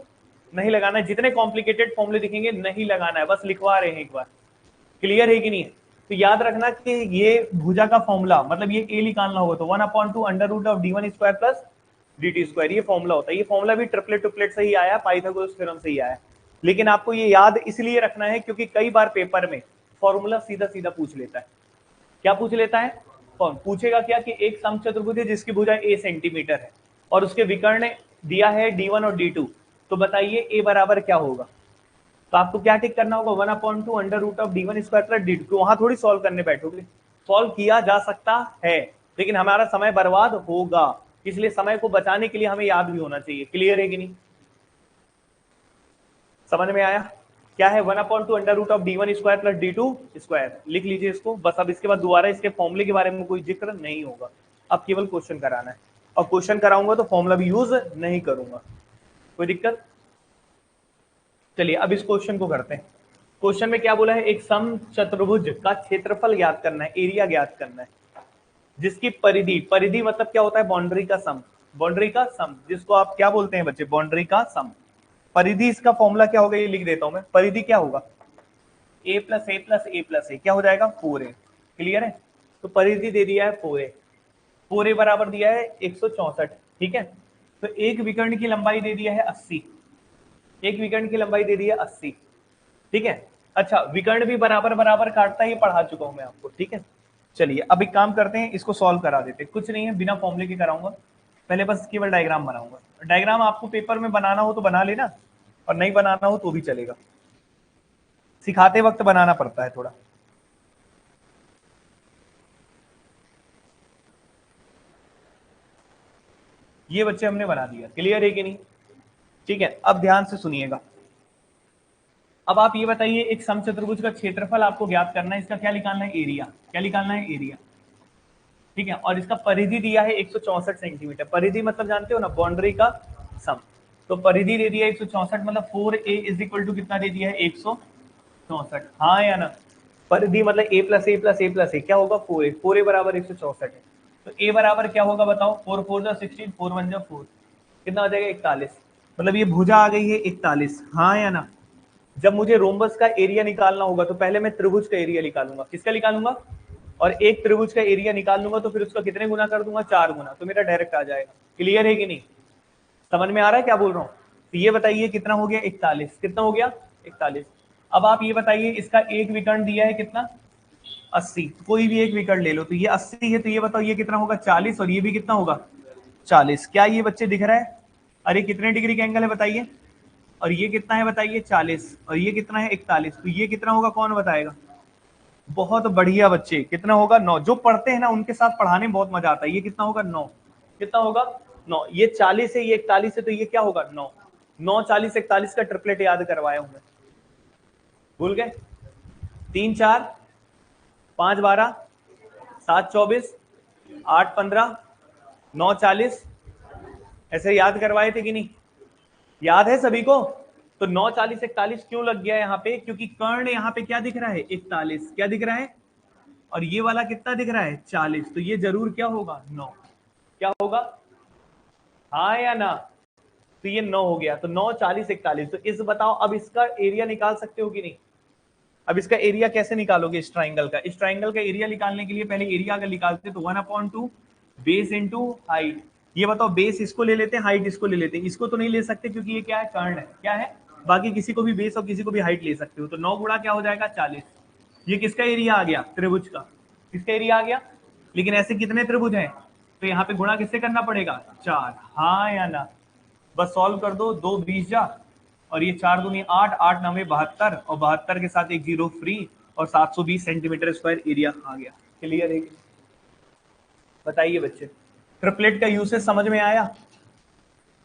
नहीं लगाना है। जितने कॉम्प्लिकेटेड फॉर्मूले दिखेंगे नहीं लगाना है, बस लिखवा रहे हैं एक बार। क्लियर है कि नहीं? तो याद रखना कि ये भुजा का फॉर्मूला, मतलब ये ए निकालना होगा तो 1/2 under root of d1 square plus dt square, ये फॉर्मूला होता है। ये फॉर्मूला भी ट्रिपलेट टुपलेट से ही आया, पाइथागोरस थ्योरम से ही आया। लेकिन आपको ये याद इसलिए रखना है क्योंकि कई बार पेपर में फॉर्मूला सीधा सीधा पूछ लेता है। क्या पूछ लेता है? कौन पूछेगा? क्या कि एक समचतुर्भुज है जिसकी भुजा a सेंटीमीटर है और उसके विकर्ण दिया है d1 और d2, तो बताइए a बराबर क्या होगा? तो आपको क्या टिक करना होगा? 1/2 under root of d1 square plus d2। तो वहां थोड़ी सॉल्व करने बैठोगे, सॉल्व किया जा सकता है लेकिन हमारा समय बर्बाद होगा, इसलिए समय को बचाने के लिए हमें याद भी होना चाहिए। क्लियर है कि नहीं? समझ में आया? क्या है? 1/2 under root of d1 square plus d2 square. लिख लीजिए इसको बस। अब इसके बाद दोबारा इसके फॉर्मूले के बारे में कोई जिक्र नहीं होगा, अब केवल क्वेश्चन कराना है, और क्वेश्चन कराऊंगा तो फॉर्मूला भी यूज नहीं करूंगा। कोई दिक्कत? चलिए अब इस क्वेश्चन को करते हैं। क्वेश्चन में क्या बोला है? एक समचतुर्भुज का क्षेत्रफल ज्ञात करना है, एरिया ज्ञात करना है, जिसकी परिधि, परिधि मतलब क्या होता है? बाउंड्री का सम, बाउंड्री का सम, जिसको आप क्या बोलते हैं बच्चे, बाउंड्री का सम। परिधि, इसका फॉर्मूला क्या होगा ये लिख देता हूं मैं। परिधि क्या होगा, a plus a plus a plus a, क्या हो जाएगा 4a। क्लियर है। तो परिधि दे दिया है 4a, 4a बराबर दिया है 164। ठीक है। तो एक विकर्ण की लंबाई दे दिया है 80, एक विकर्ण की लंबाई दे दी है 80। ठीक है। अच्छा, विकर्ण भी बराबर बराबर काटता है, ये पढ़ा चुका हूं मैं आपको। ठीक है। चलिए अब एक काम करते हैं, इसको सॉल्व करा देते हैं। कुछ नहीं है, बिना फॉर्मूले के कराऊंगा, पहले बस केवल डायग्राम बनाऊंगा। डायग्राम आपको पेपर में बनाना हो तो बना लेना, और नहीं बनाना हो तो भी चलेगा, सिखाते वक्त बनाना पड़ता है थोड़ा। ये बच्चे हमने बना दिया, क्लियर है कि नहीं। ठीक है, अब ध्यान से सुनिएगा। अब आप ये बताइए, एक समचतुर्भुज का क्षेत्रफल आपको ज्ञात करना है, इसका क्या निकालना है, एरिया। क्या निकालना है, एरिया। ठीक है। और इसका परिधि दिया है 164 सेंटीमीटर। परिधि मतलब जानते हो ना, बाउंड्री का सम। तो परिधि दे दिया है 164, मतलब 4a इज इक्वल टू कितना दे दिया है, 164। हाँ या ना। परिधि मतलब a plus a plus a plus a, क्या होगा 4a, 4a बराबर 164 है। तो a बराबर क्या होगा बताओ, 4 4 जा 16, 4 1 जा 4, कितना हो जाएगा 41। मतलब ये भुजा आ गई है 41। हाँ या ना। जब मुझे रोम्बस का एरिया निकालना होगा तो पहले मैं त्रिभुज का एरिया निकालूंगा। किसका निकालूंगा, और एक त्रिभुज का एरिया निकाल लूंगा तो फिर उसका कितने गुना कर दूंगा, 4 गुना, तो मेरा डायरेक्ट आ जाएगा। क्लियर है कि नहीं, समझ में आ रहा है क्या बोल रहा हूँ। तो ये बताइए कितना हो गया, 41। कितना हो गया, 41। अब आप ये बताइए, इसका एक विकर्ण दिया है कितना, 80। कोई भी एक विकर्ण ले लो, तो ये 80 है, तो ये बताओ ये कितना होगा, 40, और ये भी कितना होगा 40। क्या ये बच्चे दिख रहा है, अरे कितने डिग्री का एंगल है बताइए, और ये कितना है बताइए 40, और ये कितना है 41, तो ये कितना होगा कौन बताएगा। बहुत बढ़िया बच्चे, कितना होगा 9। जो पढ़ते हैं ना उनके साथ पढ़ाने में बहुत मजा आता है। ये कितना होगा 9, कितना होगा 9। ये 40 है, ये 41 है, तो ये क्या होगा 9। 9 40 41 का ट्रिपलेट याद करवाया हूं मैं, भूल गए। 3 4 5 12 7 24 8 15 9 40, ऐसे याद करवाए थे कि नहीं, याद है सभी को। तो 9 40 41 क्यों लग गया यहाँ पे, क्योंकि कर्ण यहाँ पे क्या दिख रहा है 41, क्या दिख रहा है, और ये वाला कितना दिख रहा है 40, तो ये जरूर क्या होगा 9। क्या होगा, हाँ या ना। तो ये 9 हो गया, तो 9 40 41। तो इस बताओ, अब इसका एरिया निकाल सकते हो कि नहीं। अब इसका एरिया कैसे निकालोगे इस ट्राइंगल का, इस ट्राइंगल का एरिया निकालने के लिए पहले एरिया अगर निकालते तो 1/2 बेस इंटू हाइट। ये बताओ, बेस इसको ले लेते हैं, हाइट इसको ले लेते हैं। इसको तो नहीं ले सकते क्योंकि ये क्या है, कर्ण है, क्या है। बाकी किसी को भी बेस और किसी को भी हाइट ले सकते हो। तो 9 गुणा क्या हो जाएगा 40। ये किसका एरिया आ गया, त्रिभुज का। किसका एरिया आ गया, लेकिन ऐसे कितने त्रिभुज हैं, तो यहाँ पे गुणा किससे करना पड़ेगा, 4। हाँ या ना। बस सॉल्व कर दो, 2 20 जा, और ये 4 दूनी 8, 8 9 72, और 72 के साथ एक जीरो फ्री, और 720 सेंटीमीटर स्क्वायर एरिया आ गया। क्लियर है, बताइए बच्चे। ट्रिपलेट का यूसेज समझ में आया।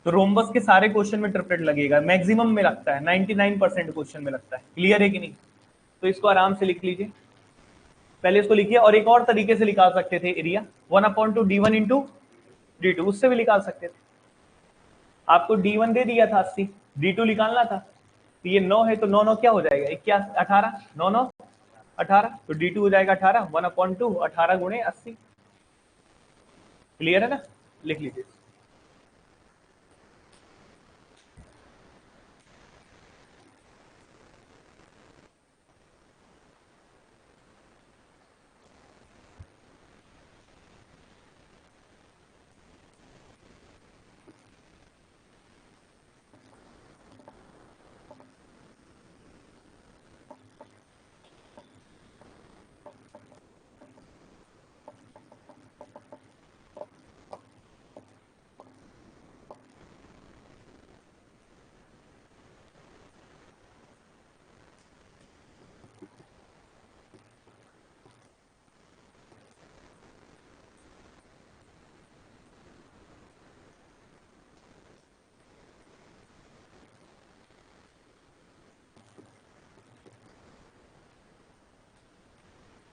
तो रोम्बस के सारे क्वेश्चन में ट्रिपलेट लगेगा, मैक्सिमम में लगता है, 99% क्वेश्चन में लगता है। क्लियर है कि नहीं। तो इसको आराम से लिख लीजिए, पहले इसको लिखिए। और एक और तरीके से निकाल सकते थे एरिया, 1/2 d1 इंटू d2, उससे भी निकाल सकते थे। आपको d1 दे दिया था 80, d2 निकालना था। तो ये 9 है, तो 9 9 क्या हो जाएगा, क्या 18, 9 9 18, तो d2 हो जाएगा 18, 1/2 18 गुणे 80। क्लियर है ना, लिख लीजिए।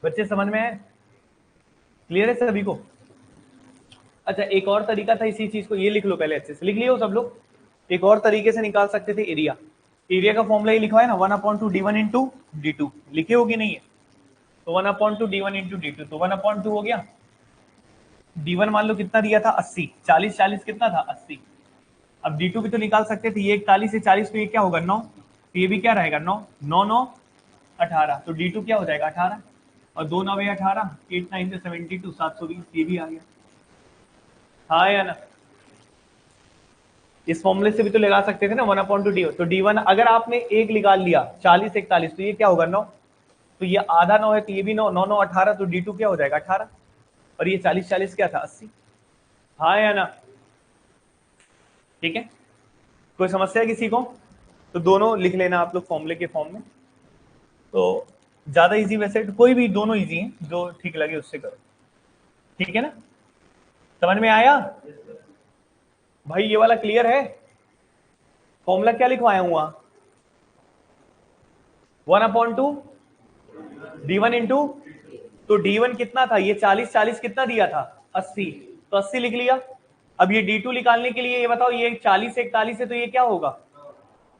बच्चे समझ में है, क्लियर है सभी को। अच्छा, एक और तरीका था इसी चीज को, ये लिख लो पहले, अच्छे से लिख लियो सब लोग। एक और तरीके से निकाल सकते थे एरिया। एरिया का फॉर्मूला ये लिखा है ना, 1/2 d1 इंटू d2, लिखे होगी नहीं है। तो 1/2 d1 इंटू d2, तो 1/2 हो गया D1 मान लो कितना दिया था 80, 40 40 कितना था 80। अब D2 भी तो निकाल सकते थे, ये 41 से 40 तो ये क्या होगा 9, तो ये भी क्या रहेगा 9 9 9 18, तो D2 क्या हो जाएगा 18, और 2 9 18, 8 9 से 72 720, ये भी आ गया। हाँ या ना, इस फॉर्मूले से भी तो लगा सकते थे ना 1/2 D1, तो D1 अगर आपने एक निकाल लिया 40 41, तो ये क्या होगा 9, तो ये आधा 9 है, तो ये भी 9 9 9 18, तो D2 क्या हो जाएगा 18, और ये 40 40 क्या था 80। हाँ या ना, ठीक है। कोई समस्या है किसी को? तो दोनों लिख लेना आप लोग फॉर्मूले के फॉर्म में। तो ज्यादा इजी वैसे कोई भी, दोनों इजी हैं, जो ठीक लगे उससे करो, ठीक है ना। समझ में आया भाई? ये वाला क्लियर है? फॉर्मूला क्या लिखवाया हूँ? 1/2 D1 इंटू, तो D1 कितना था, ये 40 40 कितना दिया था 80, तो 80 लिख लिया। अब ये D2 निकालने के लिए ये बताओ, ये 40 41 है, तो ये क्या होगा,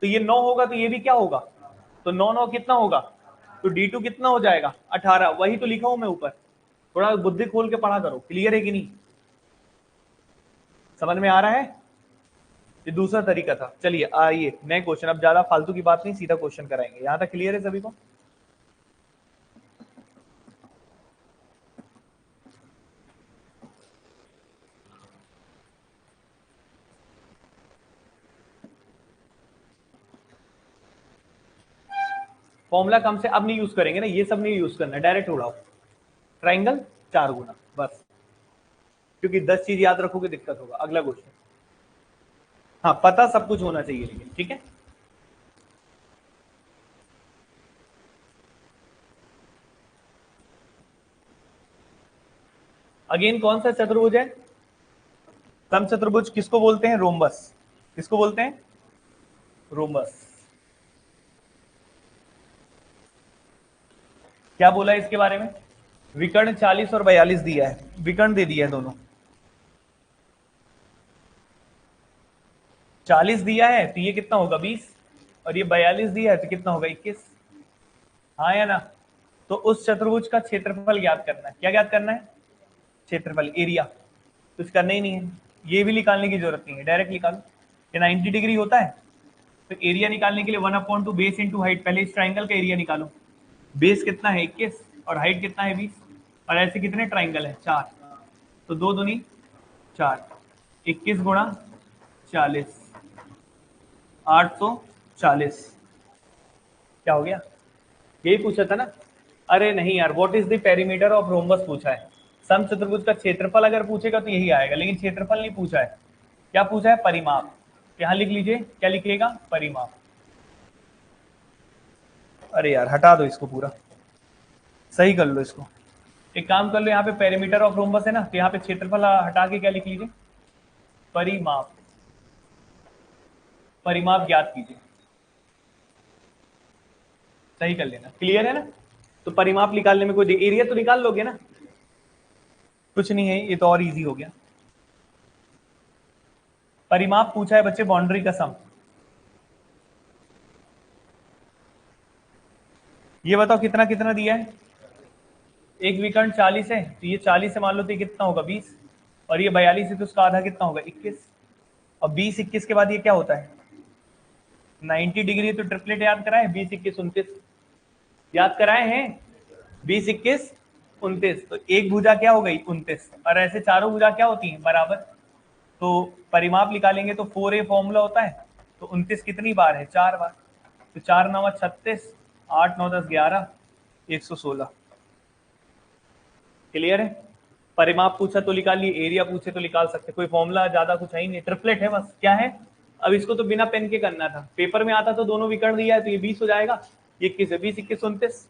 तो ये 9 होगा, तो ये भी क्या होगा, तो 9 9 कितना होगा, तो D2 कितना हो जाएगा 18, वही तो लिखा हूं मैं ऊपर। थोड़ा बुद्धि खोल के पढ़ा करो, क्लियर है कि नहीं? समझ में आ रहा है? ये दूसरा तरीका था। चलिए आइए नए क्वेश्चन, अब ज्यादा फालतू की बात नहीं, सीधा क्वेश्चन कराएंगे। यहां तक क्लियर है सभी को? फॉर्मूला कम से अब नहीं यूज करेंगे ना, ये सब नहीं यूज करना, डायरेक्ट उड़ाओ। ट्राइंगल 4 गुना बस, क्योंकि 10 चीज याद रखोगे दिक्कत होगा। अगला क्वेश्चन, हाँ पता सब कुछ होना चाहिए लेकिन, ठीक है। अगेन कौन सा चतुर्भुज है? समचतुर्भुज किसको बोलते हैं? रोम्बस। किसको बोलते हैं? रोम्बस। क्या बोला है इसके बारे में? विकर्ण 40 और 42 दिया है, विकर्ण दे दिया है दोनों। 40 दिया है तो ये कितना होगा 20, और ये 42 दिया है तो कितना होगा 21। हाँ या ना? तो उस चतुर्भुज का क्षेत्रफल ज्ञात करना है। क्या ज्ञात करना है? क्षेत्रफल, एरिया। कुछ करना ही नहीं है, ये भी निकालने की जरूरत नहीं है, डायरेक्ट निकालो। ये 90 डिग्री होता है, तो एरिया निकालने के लिए 1/2 बेस इंटू हाइट, पहले इस ट्राइंगल का एरिया निकालो। बेस कितना है 21, और हाइट कितना है 20, और ऐसे कितने ट्राइंगल है 4, तो 2 दूनी 4, 21 गुणा 40, 840। क्या हो गया? यही पूछा था ना? अरे नहीं यार, what is the perimeter of rhombus पूछा है। समचतुर्भुज का क्षेत्रफल अगर पूछेगा तो यही आएगा, लेकिन क्षेत्रफल नहीं पूछा है। क्या पूछा है? परिमाप। यहां लिख लीजिए, क्या लिखिएगा? परिमाप। अरे यार हटा दो इसको पूरा, सही कर लो इसको। एक काम कर लो, यहाँ पे पेरीमीटर ऑफ रोम्बस है ना, तो यहाँ पे क्षेत्रफल हटा के क्या लिख लीजिए? परिमाप। परिमाप ज्ञात कीजिए, सही कर लेना। क्लियर है ना? तो परिमाप निकालने में कोई एरिया तो निकाल लोगे ना? कुछ नहीं है, ये तो और इजी हो गया। परिमाप पूछा है बच्चे, बाउंड्री का सम। ये बताओ कितना कितना दिया है? एक विकर्ण 40 है, तो ये 40 से मान लो तो ये कितना होगा 20, और ये 42 है तो उसका आधा कितना होगा 21, और 20 21 के बाद ये क्या होता है 90 डिग्री। तो ट्रिपलेट याद कराए 20 21 29, याद कराए हैं 20 21 29, तो एक भुजा क्या हो गई 29, और ऐसे चारों भुजा क्या होती हैं बराबर। तो परिमाप निकालेंगे तो 4a फॉर्मूला होता है, तो 29 कितनी बार है 4 बार, तो 4 9 36, 8 9 10 11, 116। क्लियर है? परिमाप पूछा तो निकाल लिए, एरिया पूछे तो निकाल सकते, कोई फॉर्मूला ज्यादा कुछ है ही नहीं, ट्रिपलेट है बस। क्या है? अब इसको तो बिना पेन के करना था, पेपर में आता तो दोनों विकर्ण दिया है तो ये 20 हो जाएगा, ये 21 है, 20 21 29,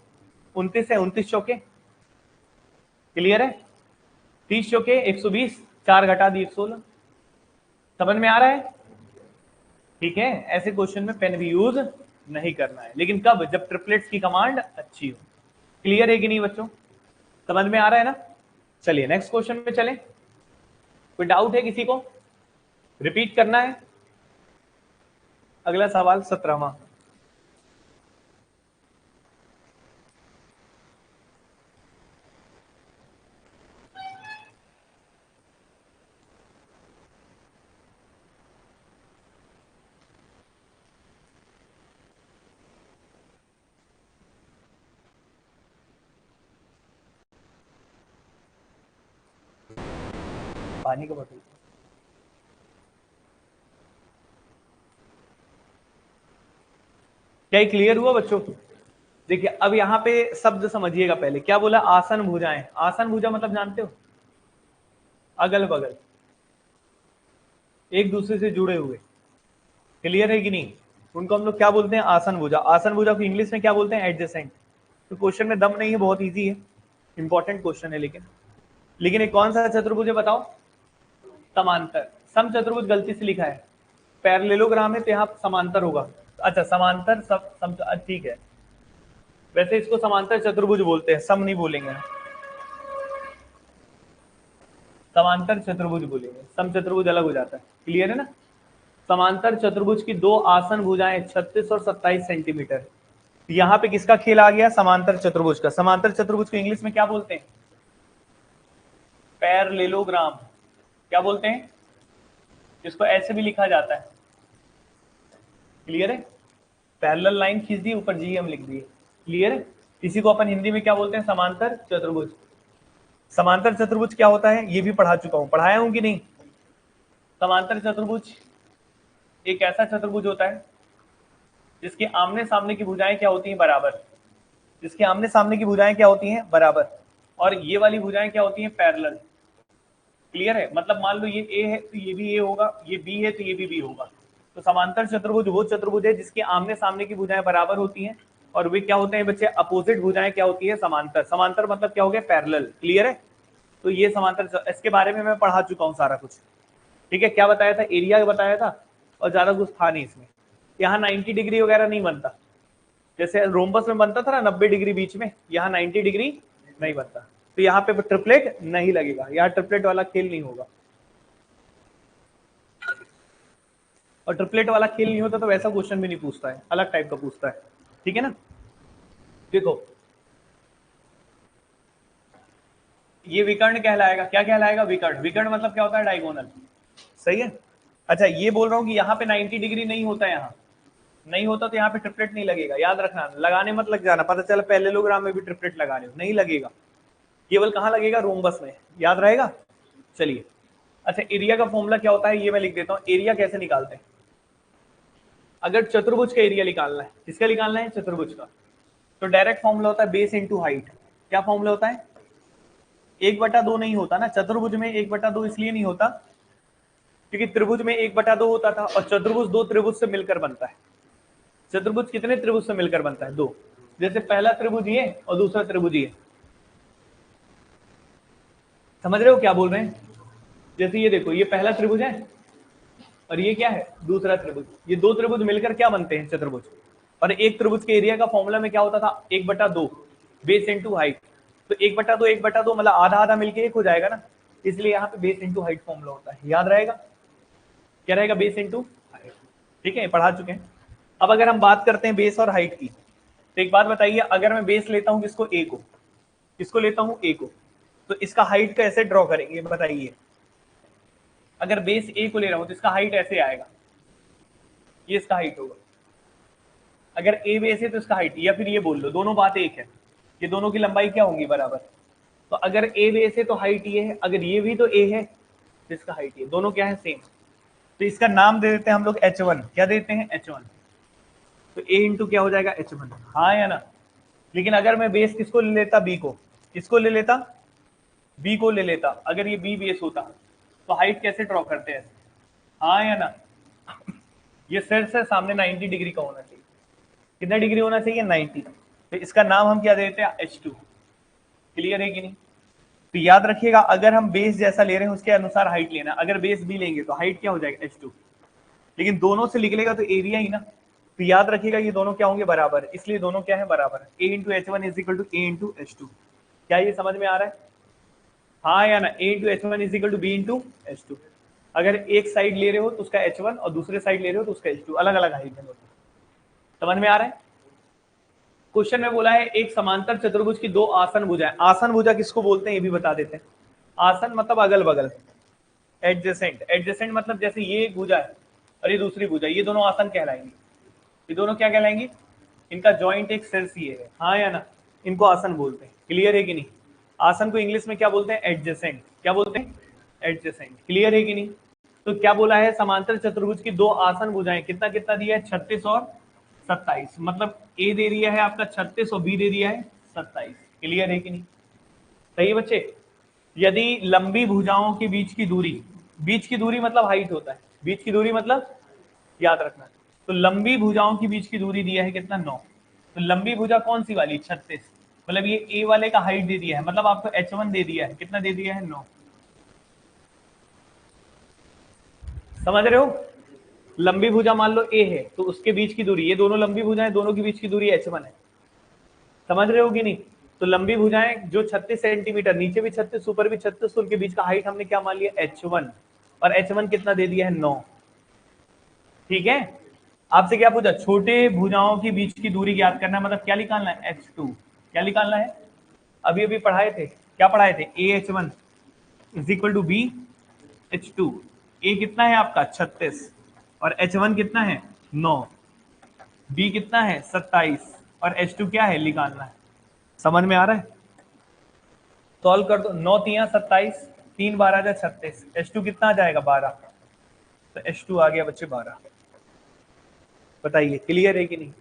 29 है 29 चौके। क्लियर है? 30 चौके 120, 4 घटा दी 116। समझ में आ रहा है? ठीक है, ऐसे क्वेश्चन में पेन भी यूज नहीं करना है, लेकिन कब? जब ट्रिपलेट्स की कमांड अच्छी हो। क्लियर है कि नहीं बच्चों? समझ में आ रहा है ना? चलिए नेक्स्ट क्वेश्चन में चलें। कोई डाउट है किसी को? रिपीट करना है? अगला सवाल 17वां। पानी का बोतल। क्या क्लियर हुआ बच्चों? देखिए अब यहाँ पे शब्द समझिएगा, पहले क्या बोला, आसन भुजाएं। आसन भुजा मतलब जानते हो, अगल बगल, एक दूसरे से जुड़े हुए, क्लियर है कि नहीं? उनको हम लोग क्या बोलते हैं, आसन भुजा। आसन भुजा को इंग्लिश में क्या बोलते हैं, एडजेसेंट। तो क्वेश्चन में दम नहीं है, बहुत इजी है, इंपॉर्टेंट क्वेश्चन है। लेकिन एक कौन सा चतुर्भुज है बताओ, समांतर। सम चतुर्भुज गलती से लिखा है, पैरेललोग्राम है तो यहाँ समांतर होगा। अच्छा समांतर सब ठीक है, वैसे इसको समांतर चतुर्भुज बोलते हैं, सम नहीं बोलेंगे, समांतर चतुर्भुज बोलेंगे, सम चतुर्भुज अलग हो जाता है। क्लियर है ना? समांतर चतुर्भुज की दो आसन भुजाएं 36 और 27 सेंटीमीटर। यहाँ पे किसका खेल आ गया, समांतर चतुर्भुज का। समांतर चतुर्भुज को इंग्लिश में क्या बोलते हैं, पैरेललोग्राम। क्या बोलते हैं, इसको ऐसे भी लिखा जाता है। क्लियर है? पैरेलल लाइन खींच दी, ऊपर जीएम लिख दिए। क्लियर है? इसी को अपन हिंदी में क्या बोलते हैं, समांतर चतुर्भुज। समांतर चतुर्भुज क्या होता है ये भी पढ़ा चुका हूं, पढ़ाया हूं कि नहीं? समांतर चतुर्भुज एक ऐसा चतुर्भुज होता है जिसके आमने सामने की भुजाएं क्या होती हैं, बराबर। जिसके आमने सामने की भुजाएं क्या होती हैं, बराबर, और ये वाली भुजाएं क्या होती हैं, पैरेलल। क्लियर है? मतलब मान लो ये ए है तो ये भी ए होगा, ये बी है तो ये भी बी होगा। तो समांतर चतुर्भुज वो चतुर्भुज है जिसके आमने सामने की भुजाएं बराबर होती हैं, और वे क्या होते हैं बच्चे, अपोजिट भुजाएं क्या होती है, समांतर। समांतर मतलब क्या हो गया, पैरेलल। क्लियर है? तो ये समांतर, इसके बारे में मैं पढ़ा चुका हूँ सारा कुछ। ठीक है, क्या बताया था, एरिया बताया था, और ज्यादा कुछ था नहीं इसमें। यहाँ 90 डिग्री वगैरह नहीं बनता, जैसे रोम्बस में बनता था ना 90 डिग्री बीच में, यहाँ 90 डिग्री नहीं बनता। तो यहाँ पे ट्रिपलेट नहीं लगेगा, यहाँ ट्रिपलेट वाला खेल नहीं होगा। और ट्रिपलेट वाला खेल नहीं होता तो वैसा क्वेश्चन भी नहीं पूछता है, अलग टाइप का पूछता है। ठीक है ना? देखो ये विकर्ण कहलाएगा, क्या कहलाएगा, विकर्ण। विकर्ण मतलब क्या होता है, डायगोनल। सही है? अच्छा ये बोल रहा हूँ कि यहाँ पे 90 डिग्री नहीं होता, यहाँ नहीं होता तो यहाँ पे ट्रिपलेट नहीं लगेगा। याद रखना, लगाने मत लग जाना, पता चला पैरेललोग्राम में भी ट्रिपलेट लगा रहे हो, नहीं लगेगा। केवल कहाँ लगेगा, रोम्बस में। याद रहेगा? चलिए, अच्छा एरिया का फॉर्मूला क्या होता है ये मैं लिख देता हूँ। एरिया कैसे निकालते हैं, अगर चतुर्भुज का एरिया निकालना है, किसका निकालना है, चतुर्भुज का, तो डायरेक्ट फॉर्मूला होता है बेस इंटू हाइट। क्या फॉर्मूला होता है, 1/2 नहीं होता ना चतुर्भुज में, 1/2 इसलिए नहीं होता क्योंकि त्रिभुज में 1/2 होता था, और चतुर्भुज दो त्रिभुज से मिलकर बनता है। चतुर्भुज कितने त्रिभुज से मिलकर बनता है, दो। जैसे पहला त्रिभुज ये और दूसरा त्रिभुज ये। समझ रहे हो क्या बोल रहे हैं? जैसे ये देखो, ये पहला त्रिभुज है और ये क्या है, दूसरा त्रिभुज। ये दो त्रिभुज मिलकर क्या बनते हैं, चतुर्भुज। और एक त्रिभुज के एरिया का फॉर्मूला में क्या होता था, 1/2 बेस इंटू हाइट। तो 1/2 1/2 मतलब आधा आधा मिलके एक हो जाएगा ना, इसलिए यहाँ पे बेस इंटू हाइट फॉर्मूला होता है। याद रहेगा? क्या रहेगा, बेस इंटू हाइट। ठीक है, पढ़ा चुके हैं। अब अगर हम बात करते हैं बेस और हाइट की, तो एक बात बताइए, अगर मैं बेस लेता हूँ किसको, ए को, किसको लेता हूँ, ए को, तो इसका हाइट कैसे ड्रॉ करेंगे बताइए। अगर बेस ए को ले रहा हूं तो इसका हाइट ऐसे आएगा, ये इसका हाइट होगा। अगर ए बेस है तो इसका हाइट, या फिर ये बोल लो दोनों बात एक है, ये दोनों की लंबाई क्या होंगी, बराबर। तो अगर ए बेस है तो हाइट ये है, अगर ये भी तो ए है तो इसका हाइट ये, दोनों क्या है, सेम। तो इसका नाम दे देते हैं हम लोग h1। क्या देते हैं, h1। तो a इंटू क्या हो जाएगा, h1। हाँ या ना? लेकिन अगर मैं बेस किसको ले लेता, b को, किसको ले लेता, b को ले लेता, अगर ये b बेस होता तो हाइट कैसे ड्रॉ करते हैं, हाँ या ना? ये सिर से सामने 90 डिग्री का होना चाहिए। कितना डिग्री होना चाहिए, 90। तो इसका नाम हम क्या देते हैं, h2। क्लियर है कि नहीं? तो याद रखिएगा, अगर हम बेस जैसा ले रहे हैं उसके अनुसार हाइट लेना। अगर बेस भी लेंगे तो हाइट क्या हो जाएगा, h2। लेकिन दोनों से निकलेगा तो एरिया ही ना। तो याद रखिएगा ये दोनों क्या होंगे, बराबर, इसलिए दोनों क्या है, बराबर। a into h1 is equal to a into h2। क्या ये समझ में आ रहा है, हाँ या ना? a into h1 is equal to b into h2। अगर एक साइड ले रहे हो तो उसका h1 और दूसरे साइड ले रहे हो तो उसका h2, अलग अलग हाइट है। समझ में आ रहा है? क्वेश्चन में बोला है एक समांतर चतुर्भुज की दो आसन भुजाएं। आसन भुजा किसको बोलते हैं ये भी बता देते हैं। आसन मतलब अगल बगल, एडजेसेंट। एडजेसेंट मतलब जैसे ये एक भुजा है और ये दूसरी भुजा, ये दोनों आसन कहलाएंगे। ये दोनों क्या कहलाएंगी, इनका जॉइंट एक शीर्ष ये है, हाँ या ना? इनको आसन बोलते हैं। क्लियर है कि नहीं? आसन को इंग्लिश में क्या बोलते हैं, एडजेसेंट। क्या बोलते हैं, एडजेसेंट। क्लियर है कि नहीं? तो क्या बोला है, समांतर चतुर्भुज की दो आसन भुजाएं, कितना कितना दिया है, 36 और 27। मतलब ए दे दिया है आपका 36 और बी दे दिया है 27। क्लियर है कि नहीं? सही है बच्चे। यदि लंबी भुजाओं के बीच की दूरी मतलब हाइट होता है, बीच की दूरी मतलब याद रखना। तो लंबी भुजाओं की बीच की दूरी दिया है कितना, 9। तो लंबी भुजा कौन सी वाली, 36। मतलब ये ए वाले का हाइट दे दिया है, मतलब आपको H1 दे दिया है, कितना दे दिया है, 9। समझ रहे हो? लंबी भुजा मान लो ए है, तो उसके बीच की दूरी, ये दोनों लंबी भुजाएं, दोनों के बीच की दूरी H1 है। समझ रहे हो कि नहीं? तो लंबी भुजाएं जो 36 सेंटीमीटर, नीचे भी 36 ऊपर भी 36, उनके बीच का हाइट हमने क्या मान लिया, H1। और H1 कितना दे दिया है, 9। ठीक है। आपसे क्या पूछा, छोटे भुजाओं की बीच की दूरी ज्ञात करना है, मतलब क्या निकालना है, H2। क्या निकालना है, अभी अभी पढ़ाए थे, क्या पढ़ाए थे, AH1 is equal to BH2। ए कितना है आपका 36 और H1 कितना है 9, बी कितना है 27 और H2 क्या है निकालना है। समझ में आ रहा है? सॉल्व कर दो, 9 तिया 27, 3 12 जा 36, H2 कितना आ जाएगा 12। तो H2 आ गया बच्चे 12। बताइए क्लियर है कि नहीं?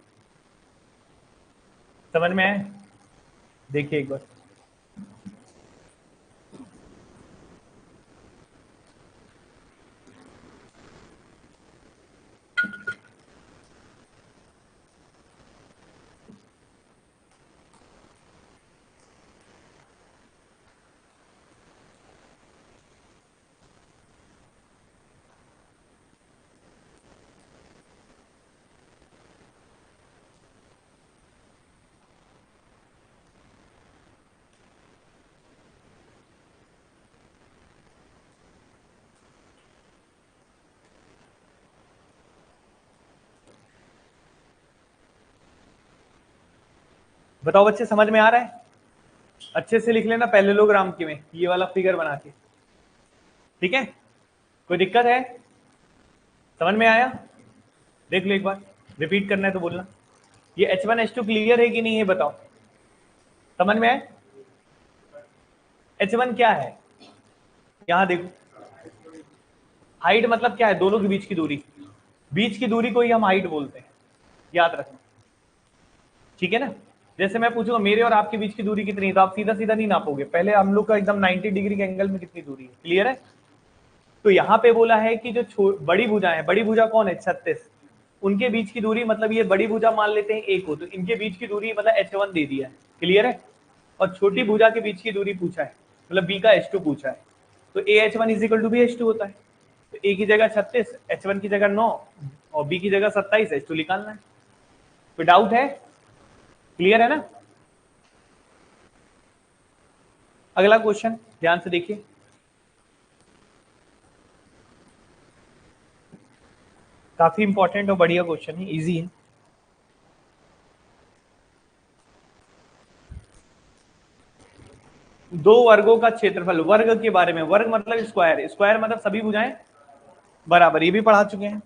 समझ में आए? देखिए एक बार, बताओ बच्चे समझ में आ रहा है? अच्छे से लिख लेना पैरेललोग्राम की में, ये वाला फिगर बना के। ठीक है, कोई दिक्कत है? समझ में आया? देख लो एक बार, रिपीट करना है तो बोलना। ये H1 H2 क्लियर है कि नहीं है बताओ, समझ में आए? H1 क्या है, यहां देखो, हाइट मतलब क्या है, दोनों के बीच की दूरी। बीच की दूरी को ही हम हाइट बोलते हैं, याद रखना। ठीक है ना? जैसे मैं पूछूंगा मेरे और आपके बीच की दूरी कितनी है, तो आप सीधा सीधा नहीं नापोगे, पहले हम लोग का एकदम 90 डिग्री के एंगल में कितनी दूरी है। क्लियर है? तो यहाँ पे बोला है कि जो बड़ी भुजा है, बड़ी भुजा कौन है 36, उनके बीच की दूरी, मतलब ये बड़ी भुजा मान लेते हैं एक हो, तो इनके बीच की दूरी मतलब H1 दे दिया है। क्लियर है? और छोटी भुजा के बीच की दूरी पूछा है, मतलब B का H2 पूछा है। तो AH1 is equal to BH2 होता है। तो A की जगह 36, H1 की जगह 9 और B की जगह 27, H2 निकालना है। कोई डाउट है? क्लियर है ना? अगला क्वेश्चन ध्यान से देखिए, काफी इंपॉर्टेंट और बढ़िया क्वेश्चन है, इजी है। दो वर्गों का क्षेत्रफल, वर्ग के बारे में, वर्ग मतलब स्क्वायर, स्क्वायर मतलब सभी भुजाएं बराबर, ये भी पढ़ा चुके हैं।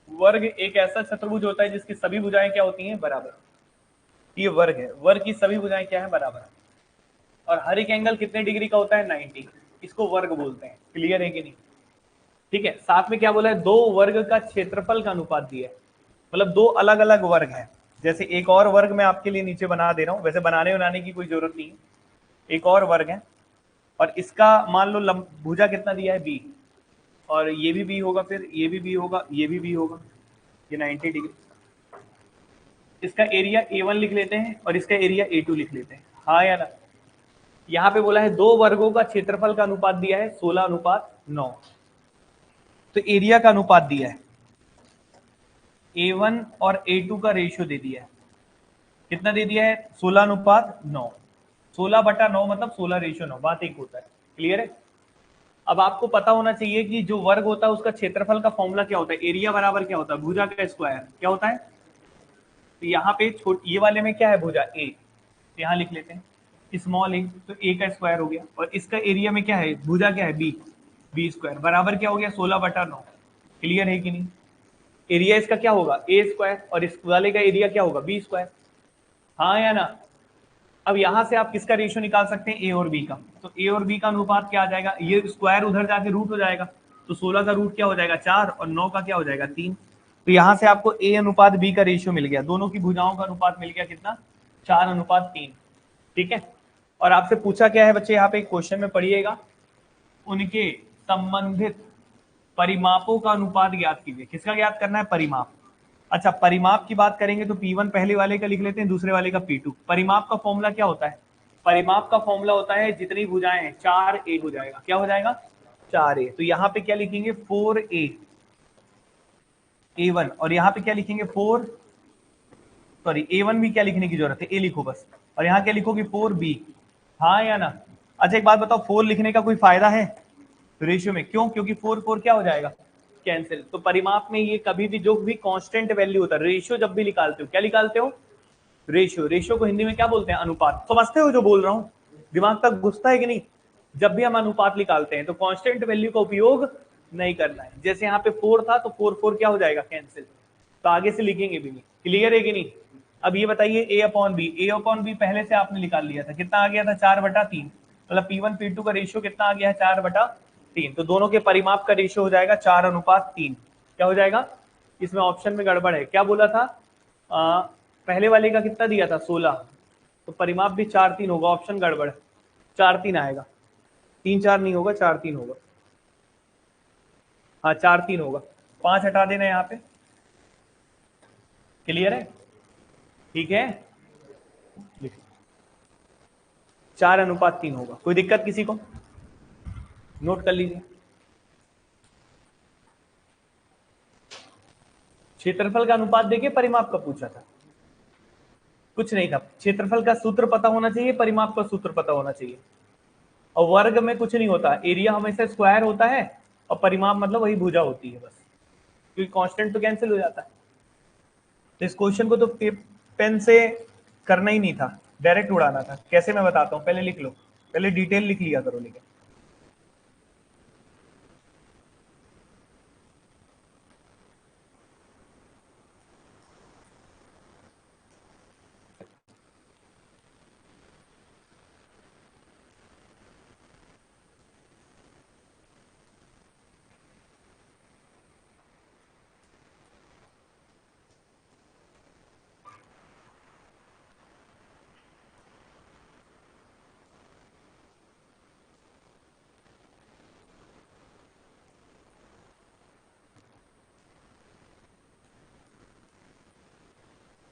वर्ग एक ऐसा चतुर्भुज होता है जिसकी सभी भुजाएं क्या होती हैं, बराबर। ये वर्ग है, वर्ग की सभी भुजाएं क्या है, बराबर। और हर एक एंगल कितने डिग्री का होता है, 90। इसको वर्ग बोलते हैं। क्लियर है कि नहीं? ठीक है, साथ में क्या बोला है, दो वर्ग का क्षेत्रफल का अनुपात दिया है, मतलब दो अलग अलग वर्ग हैं। जैसे एक और वर्ग मैं आपके लिए नीचे बना दे रहा हूं, वैसे बनाने की कोई जरूरत नहीं है। एक और वर्ग है और इसका मान लो भुजा कितना दिया है, बी, और ये भी बी होगा, फिर ये भी बी होगा, ये भी बी होगा, ये 90 डिग्री। इसका एरिया A1 लिख लेते हैं और इसका एरिया A2 लिख लेते हैं, हाँ या ना? यहाँ पे बोला है दो वर्गों का क्षेत्रफल का अनुपात दिया है 16:9। तो एरिया का अनुपात दिया है, A1 और A2 का रेशियो दे दिया है, कितना दे दिया है, 16:9। 16/9 मतलब 16:9, बात एक होता है। क्लियर है? अब आपको पता होना चाहिए कि जो वर्ग होता है उसका क्षेत्रफल का फॉर्मूला क्या होता है, एरिया बराबर क्या होता है, भुजा का स्क्वायर क्या होता है। तो यहाँ पे ये वाले में क्या है, भुजा ए, तो यहाँ लिख लेते हैं स्मॉल ए, तो ए का स्क्वायर हो गया, और इसका एरिया में क्या है, भुजा क्या है, बी, बी स्क्वायर बराबर क्या हो गया, 16/9। क्लियर है कि नहीं? एरिया इसका क्या होगा, ए स्क्वायर, और इस वाले का एरिया क्या होगा, बी स्क्वायर, हाँ या ना? अब यहां से आप किसका रेशियो निकाल सकते हैं, ए और बी का। तो ए और बी का अनुपात क्या आ जाएगा, ये स्क्वायर उधर जाके रूट हो जाएगा, तो 16 का रूट क्या हो जाएगा 4 और 9 का क्या हो जाएगा 3। तो यहां से आपको ए अनुपात बी का रेशियो मिल गया, दोनों की भुजाओं का अनुपात मिल गया कितना, 4:3। ठीक है। और आपसे पूछा क्या है बच्चे, यहाँ पे एक क्वेश्चन में पढ़िएगा, उनके संबंधित परिमापों का अनुपात ज्ञात कीजिए। किसका ज्ञात करना है, परिमाप। अच्छा, परिमाप की बात करेंगे तो P1 पहले वाले का लिख लेते हैं, दूसरे वाले का P2। परिमाप का फॉर्मूला क्या होता है, परिमाप का फॉर्मूला होता है जितनी भुजाएं हैं 4a हो जाएगा। क्या हो जाएगा, 4a। तो यहाँ पे क्या लिखेंगे 4a a1, और यहाँ पे क्या लिखेंगे 4, सॉरी a1 भी क्या लिखने की जरूरत है, a लिखो बस, और यहाँ क्या लिखोगे 4b। हाँ या ना। अच्छा एक बात बताओ, 4 लिखने का कोई फायदा है रेशियो में, क्यों, क्योंकि 4 4 क्या हो जाएगा कैंसिल। तो परिमाप में ये कभी भी जो भी कांस्टेंट वैल्यू होता है, रेशियो जब भी निकालते हो क्या निकालते हो, रेशियो। रेशियो को हिंदी में क्या बोलते हैं, अनुपात। समझते हो जो बोल रहा हूं, दिमाग तक घुसता है कि नहीं। जब भी हम अनुपात निकालते हैं तो कांस्टेंट वैल्यू का उपयोग नहीं करना है। जैसे यहाँ पे 4 था तो 4 4 क्या हो जाएगा कैंसिल, तो आगे से लिखेंगे भी नहीं। क्लियर है कि नहीं। अब ये बताइए ए अपॉन बी, ए अपॉन बी पहले से आपने निकाल लिया था, कितना आ गया था 4/3, मतलब P1 P2 का रेशियो कितना आ गया है 4/3। तो दोनों के परिमाप का रेशियो हो जाएगा 4:3। क्या हो जाएगा, इसमें ऑप्शन में गड़बड़ है, क्या बोला था, पहले वाले का कितना दिया था 16, तो परिमाप भी 4:3 होगा, ऑप्शन गड़बड़, 4:3 आएगा, 3 4 नहीं होगा, 4:3 होगा। हाँ 4:3 होगा, 5 हटा देना यहाँ पे। क्लियर है, ठीक है, 4:3 होगा। कोई दिक्कत किसी को, नोट कर लीजिए। क्षेत्रफल का अनुपात देखिए, परिमाप का पूछा था, कुछ नहीं था। क्षेत्रफल का सूत्र पता होना चाहिए, परिमाप का सूत्र पता होना चाहिए। और वर्ग में कुछ नहीं होता, एरिया हमेशा स्क्वायर होता है, और परिमाप मतलब वही भुजा होती है बस, क्योंकि कांस्टेंट तो कैंसिल हो जाता है। तो इस क्वेश्चन को तो पेन से करना ही नहीं था, डायरेक्ट उड़ाना था। कैसे मैं बताता हूँ, पहले लिख लो, पहले डिटेल लिख लिया करो। लेकिन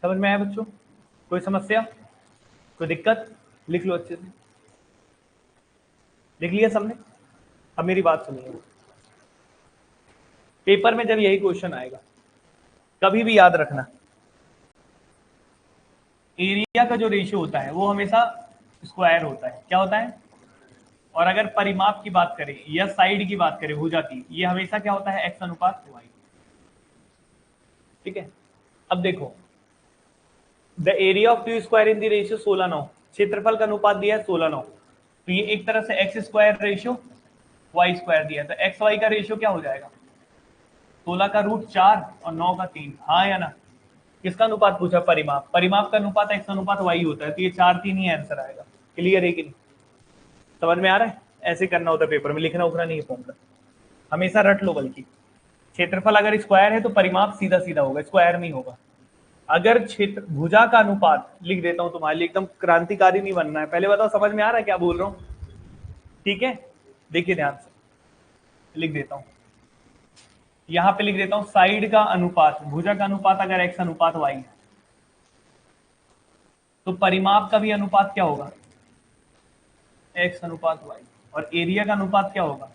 समझ में आया बच्चों, कोई समस्या, कोई दिक्कत, लिख लो अच्छे से, लिख लिया सबने। अब मेरी बात सुनिए, पेपर में जब यही क्वेश्चन आएगा, कभी भी याद रखना, एरिया का जो रेशियो होता है वो हमेशा स्क्वायर होता है। क्या होता है, और अगर परिमाप की बात करें या साइड की बात करें भुजा की, ये हमेशा क्या होता है, x/y। ठीक है। अब देखो, the area of two square in the ratio 16:9, क्षेत्रफल का अनुपात दिया है 16:9, तो ये एक तरह से x square ratio y square दिया है, तो एक्स वाई का रेशियो क्या हो जाएगा, 16 का रूट 4 और 9 का 3। हाँ या ना। किसका अनुपात पूछा, परिमाप। परिमाप का अनुपात x/y होता है, तो ये 4:3 ही आंसर आएगा। क्लियर है कि नहीं, समझ में आ रहा है। ऐसे करना होता है पेपर में, लिखना उखना नहीं है फॉर्मूला, हमेशा रट लो। बल्कि क्षेत्रफल अगर स्क्वायर है तो परिमाप सीधा सीधा होगा, स्क्वायर नहीं होगा। अगर क्षेत्र भुजा का अनुपात, लिख देता हूं तुम्हारे लिए, एकदम क्रांतिकारी नहीं बनना है। पहले बताओ समझ में आ रहा है क्या बोल रहा हूं, ठीक है। देखिए ध्यान से लिख देता हूं, यहां पे लिख देता हूं साइड का अनुपात, भुजा का अनुपात अगर x/y है, तो परिमाप का भी अनुपात क्या होगा, x/y। और एरिया का अनुपात क्या होगा,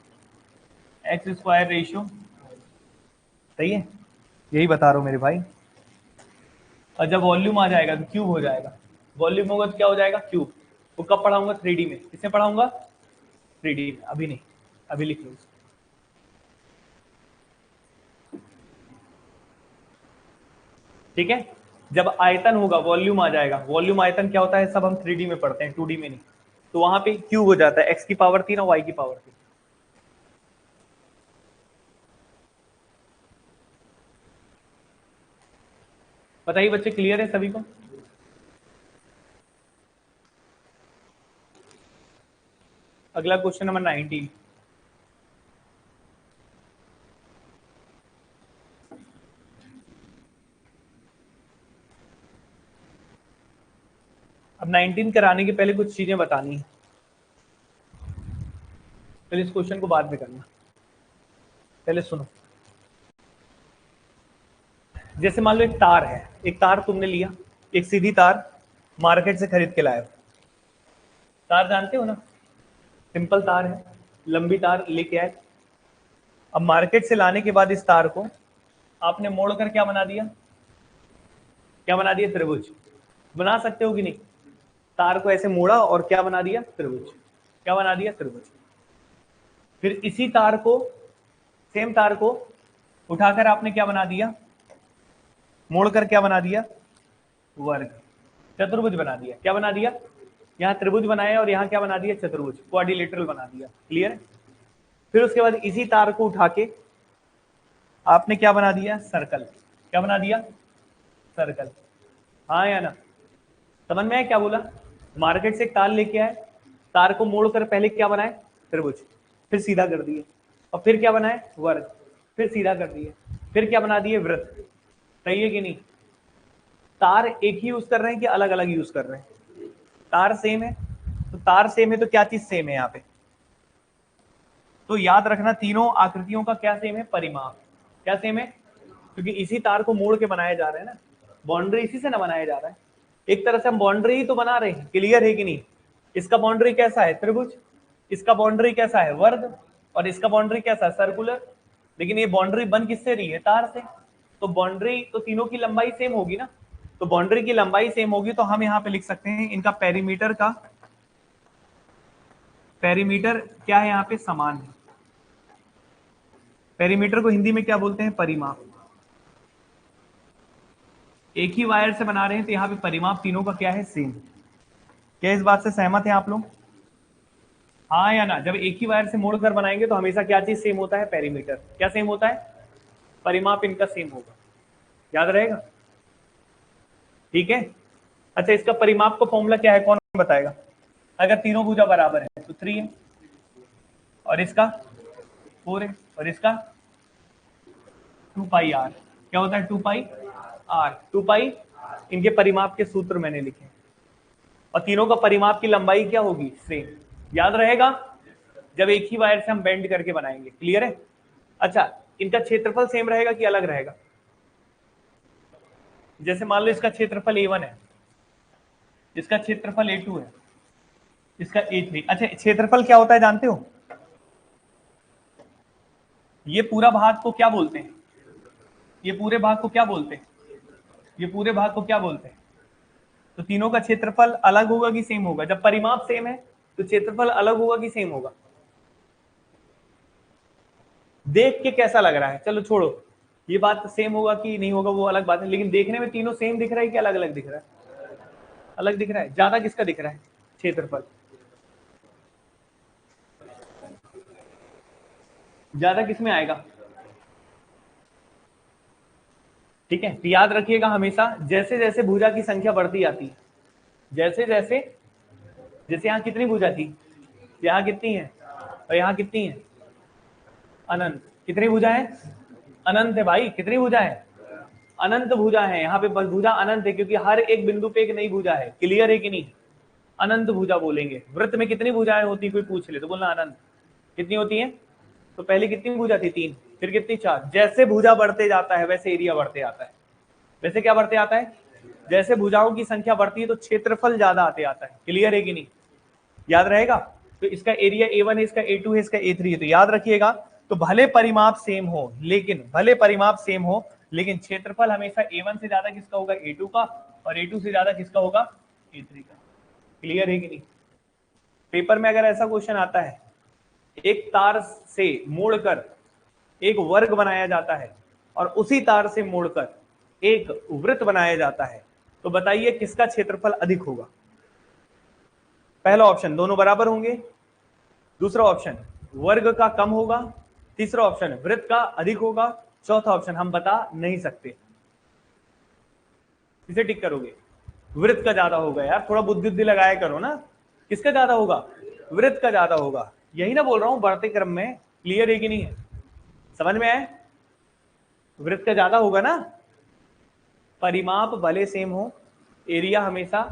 x² रेशियो। सही है, यही बता रहा हूं मेरे भाई। और जब वॉल्यूम आ जाएगा तो क्यूब हो जाएगा, वॉल्यूम होगा तो क्या हो जाएगा, क्यूब। वो कब पढ़ाऊंगा, 3D में। किसमें पढ़ाऊंगा, 3D में, अभी नहीं, अभी लिख लो। ठीक है, जब आयतन होगा वॉल्यूम आ जाएगा। वॉल्यूम आयतन क्या होता है, सब हम 3D में पढ़ते हैं, 2D में नहीं। तो वहां पे क्यूब हो जाता है, x³ और y³। बताइए बच्चे, क्लियर है सभी को। अगला क्वेश्चन नंबर 19। अब 19 कराने के पहले कुछ चीजें बतानी है, पहले इस क्वेश्चन को बाद में करना, पहले सुनो। जैसे मान लो एक तार है, एक तार तुमने लिया, एक सीधी तार मार्केट से खरीद के लाए हो। तार जानते हो ना, सिंपल तार है, लंबी तार लेके आए। अब मार्केट से लाने के बाद इस तार को आपने मोड़कर क्या बना दिया, क्या बना दिया, त्रिभुज। बना सकते हो कि नहीं, तार को ऐसे मोड़ा और क्या बना दिया, त्रिभुज। क्या बना दिया, त्रिभुज। फिर इसी तार को, सेम तार को उठाकर आपने क्या बना दिया, मोड़कर क्या बना दिया, वर्ग, चतुर्भुज बना दिया। क्या बना दिया, यहाँ त्रिभुज बनाया और यहाँ क्या बना दिया, चतुर्भुज, क्वाड्रिलेटरल बना दिया। क्लियर है। फिर उसके बाद इसी तार को उठा के आपने क्या बना दिया, सर्कल। क्या बना दिया, सर्कल। हाँ या ना, समझ में आया क्या बोला। मार्केट से एक तार लेके आए, तार को मोड़कर पहले क्या बनाए, त्रिभुज, फिर सीधा कर दिए, और फिर क्या बनाए, वर्ग, फिर सीधा कर दिए, फिर क्या बना दिए, वृत्त। सही है कि नहीं। तार एक ही यूज कर रहे हैं कि अलग अलग यूज कर रहे हैं, तार सेम है। तो तार सेम है तो क्या चीज सेम है यहाँ पे, तो याद रखना तीनों आकृतियों का क्या सेम है, परिमाप। क्या सेम है, क्योंकि इसी तार को मोड़ के बनाया जा रहा है ना, बाउंड्री इसी से ना बनाया जा रहा है। एक तरह से हम बाउंड्री ही तो बना रहे हैं। क्लियर है कि नहीं। इसका बाउंड्री कैसा है, त्रिभुज, इसका बाउंड्री कैसा है, वर्ग, और इसका बाउंड्री कैसा है, सर्कुलर। लेकिन ये बाउंड्री बन किससे रही है, तार से। तो बाउंड्री तो तीनों की लंबाई सेम होगी ना, तो बाउंड्री की लंबाई सेम होगी तो हम यहाँ पे लिख सकते हैं इनका पेरीमीटर का, पेरीमीटर क्या है यहाँ पे, समान है। पेरीमीटर को हिंदी में क्या बोलते हैं, परिमाप। एक ही वायर से बना रहे हैं तो यहाँ पे परिमाप तीनों का क्या है, सेम। क्या इस बात से सहमत है आप लोग, हाँ या ना। जब एक ही वायर से मोड़कर बनाएंगे तो हमेशा क्या चीज सेम होता है, पेरीमीटर। क्या सेम होता है, परिमाप इनका सेम होगा। याद रहेगा, ठीक है। अच्छा, इसका परिमाप का फॉर्मूला क्या है, कौन बताएगा। अगर तीनों भुजा बराबर है तो 3 है, और इसका 4 है, और इसका 2 पाई आर। क्या होता है, 2 पाई आर। 2 पाई इनके परिमाप के सूत्र मैंने लिखे, और तीनों का परिमाप की लंबाई क्या होगी, सेम। याद रहेगा, जब एक ही वायर से हम बेंड करके बनाएंगे। क्लियर है। अच्छा, इनका क्षेत्रफल सेम रहेगा कि अलग रहेगा। जैसे मान लो इसका क्षेत्रफल A1 है, इसका क्षेत्रफल A2 है, इसका A3। अच्छा, क्षेत्रफल क्या होता है जानते हो, ये पूरा भाग को क्या बोलते हैं, ये पूरे भाग को क्या बोलते हैं, ये पूरे भाग को क्या बोलते हैं। तो तीनों का क्षेत्रफल अलग होगा कि सेम होगा, जब परिमाप सेम है तो क्षेत्रफल अलग होगा कि सेम होगा। देख के कैसा लग रहा है, चलो छोड़ो, ये बात सेम होगा कि नहीं होगा वो अलग बात है, लेकिन देखने में तीनों सेम दिख रहा है कि अलग अलग दिख रहा है, अलग दिख रहा है। ज्यादा किसका दिख रहा है, क्षेत्रफल ज्यादा किस में आएगा, ठीक है। तो याद रखिएगा हमेशा, जैसे जैसे भुजा की संख्या बढ़ती जाती है, जैसे जैसे, जैसे यहाँ कितनी भुजा थी, यहाँ कितनी है, और यहाँ कितनी है, अनंत। कितनी भुजा है, अनंत है भाई। कितनी भुजा है, अनंत भुजा है। यहाँ पे भुजा अनंत है क्योंकि हर एक बिंदु पे एक नई भुजा है। क्लियर है कि नहीं, अनंत भुजा बोलेंगे। वृत्त में कितनी भुजाएं होती, कोई पूछ ले तो बोलना अनंत। कितनी होती है, तो पहले कितनी भुजा थी, 3, फिर कितनी, 4। जैसे भुजा बढ़ते जाता है वैसे एरिया बढ़ते आता है। वैसे क्या बढ़ते आता है, जैसे भुजाओं की संख्या बढ़ती है तो क्षेत्रफल ज्यादा आते आता है। क्लियर है कि नहीं, याद रहेगा। तो इसका एरिया A1 है, इसका A2 है, इसका A3 है। तो याद रखिएगा, तो भले परिमाप सेम हो, लेकिन भले परिमाप सेम हो लेकिन क्षेत्रफल हमेशा A1 से ज्यादा किसका होगा, A2 का, और A2 से ज्यादा किसका होगा, A3 का। क्लियर है कि नहीं। पेपर में अगर ऐसा क्वेश्चन आता है, एक तार से मोड़कर एक वर्ग बनाया जाता है और उसी तार से मोड़कर एक वृत्त बनाया जाता है, तो बताइए किसका क्षेत्रफल अधिक होगा। पहला ऑप्शन दोनों बराबर होंगे, दूसरा ऑप्शन वर्ग का कम होगा, तीसरा ऑप्शन वृत्त का अधिक होगा, चौथा ऑप्शन हम बता नहीं सकते। इसे टिक करोगे, वृत्त का ज्यादा होगा। यार थोड़ा बुद्धि लगाया करो ना, किसका ज्यादा होगा, वृत्त का ज्यादा होगा। यही ना बोल रहा हूं बढ़ते क्रम में। क्लियर है कि नहीं है? समझ में आए? वृत्त का ज्यादा होगा ना। परिमाप भले सेम हो, एरिया हमेशा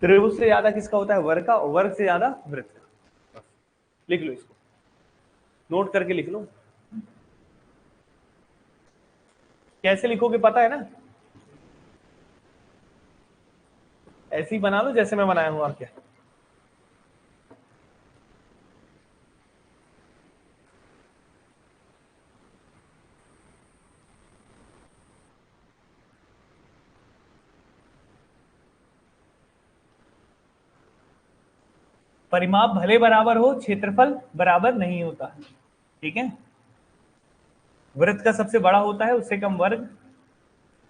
त्रिभुज से ज्यादा किसका होता है? वर्ग का, वर्ग से ज्यादा वृत्त का। लिख लो इसको, नोट करके लिख लो। कैसे लिखोगे पता है ना? ऐसे ही बना लो जैसे मैं बनाया हूं। आप क्या परिमाप भले बराबर हो, क्षेत्रफल बराबर नहीं होता। ठीक है, वृत्त का सबसे बड़ा होता है, उससे कम वर्ग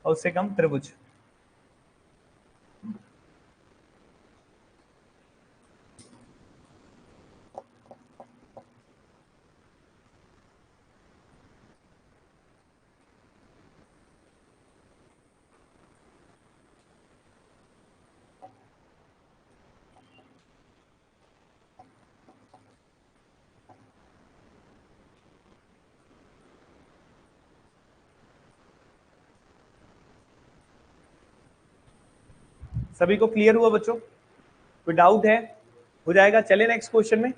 और उससे कम त्रिभुज। सभी को क्लियर हुआ बच्चों? कोई डाउट है? हो जाएगा। चले नेक्स्ट क्वेश्चन में।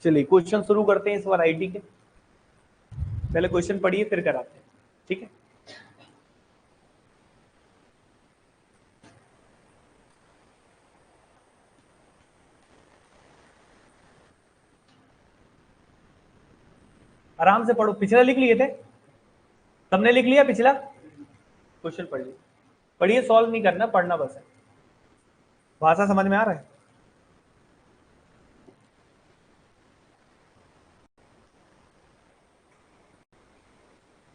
चलिए क्वेश्चन शुरू करते हैं इस वैरायटी के। पहले क्वेश्चन पढ़िए फिर कराते हैं। ठीक है, आराम से पढ़ो। पिछला लिख लिए थे? सबने लिख लिया पिछला? क्वेश्चन पढ़िए, पढ़िए, सॉल्व नहीं करना, पढ़ना बस है। भाषा समझ में आ रहा है?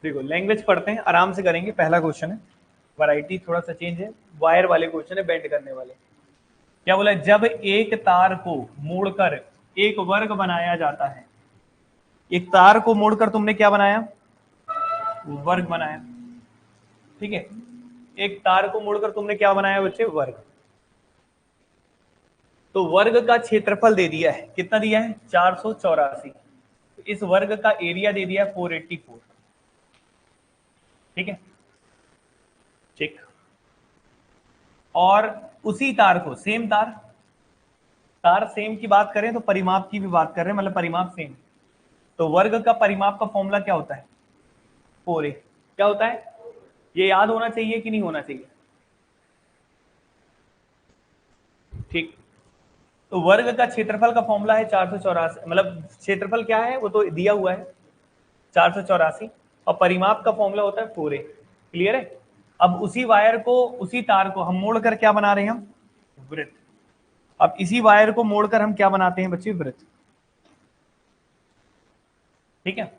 देखो लैंग्वेज पढ़ते हैं, आराम से करेंगे। पहला क्वेश्चन है, वैरायटी थोड़ा सा चेंज है, वायर वाले क्वेश्चन है, बेंड करने वाले। क्या बोला है? जब एक तार को मोड़कर एक वर्ग बनाया जाता है। एक तार को मोड़कर तुमने क्या बनाया? वर्ग बनाया। ठीक है, एक तार को मोड़कर तुमने क्या बनाया बच्चे? वर्ग। तो वर्ग का क्षेत्रफल दे दिया है, कितना दिया है? 484। तो इस वर्ग का एरिया दे दिया 484। ठीक है, ठीक। और उसी तार को, सेम तार, तार सेम की बात करें तो परिमाप की भी बात कर रहे हैं, मतलब परिमाप सेम। तो वर्ग का परिमाप का फॉर्मूला क्या होता है? 4a। क्या होता है? ये याद होना चाहिए कि नहीं होना चाहिए? ठीक। तो वर्ग का क्षेत्रफल का फॉर्मूला है 484, मतलब क्षेत्रफल क्या है वो तो दिया हुआ है 484, और परिमाप का फॉर्मूला होता है 4a। क्लियर है? अब उसी वायर को, उसी तार को हम मोड़कर क्या बना रहे हैं? हम वृत्त। अब इसी वायर को मोड़कर हम क्या बनाते हैं बच्चे? वृत्त। ठीक है,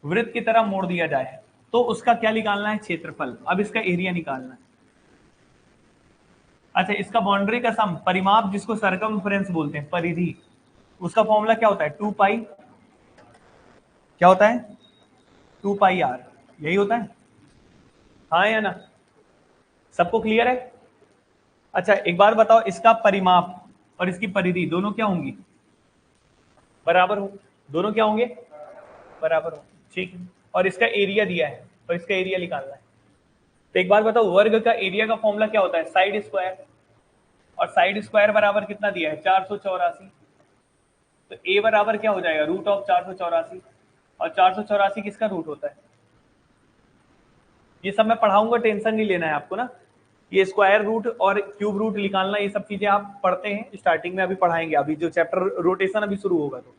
वृत्त की तरह मोड़ दिया जाए तो उसका क्या निकालना है? क्षेत्रफल। अब इसका एरिया निकालना है। अच्छा, इसका बाउंड्री का सम, परिमाप जिसको सरकमफ्रेंस बोलते हैं, परिधि, उसका फॉर्मूला क्या होता है? 2 पाई। क्या होता है? 2 पाई आर। यही होता है, हाँ या ना? सबको क्लियर है? अच्छा एक बार बताओ, इसका परिमाप और इसकी परिधि दोनों क्या होंगी? बराबर हो। दोनों क्या होंगे? बराबर हो। ठीक है, और इसका एरिया दिया है और इसका एरिया निकालना है। तो एक बार बताओ, वर्ग का एरिया का फॉर्मूला क्या होता है? Side square. और साइड स्क्वायर बराबर कितना दिया है? 484। तो ए बराबर क्या हो जाएगा? Root of 484। और 484 किसका रूट होता है? ये सब मैं पढ़ाऊंगा, टेंशन नहीं लेना है आपको ना। ये स्क्वायर रूट और क्यूब रूट निकालना, ये सब चीजें आप पढ़ते हैं स्टार्टिंग में, अभी पढ़ाएंगे, अभी जो चैप्टर रोटेशन अभी शुरू होगा तो।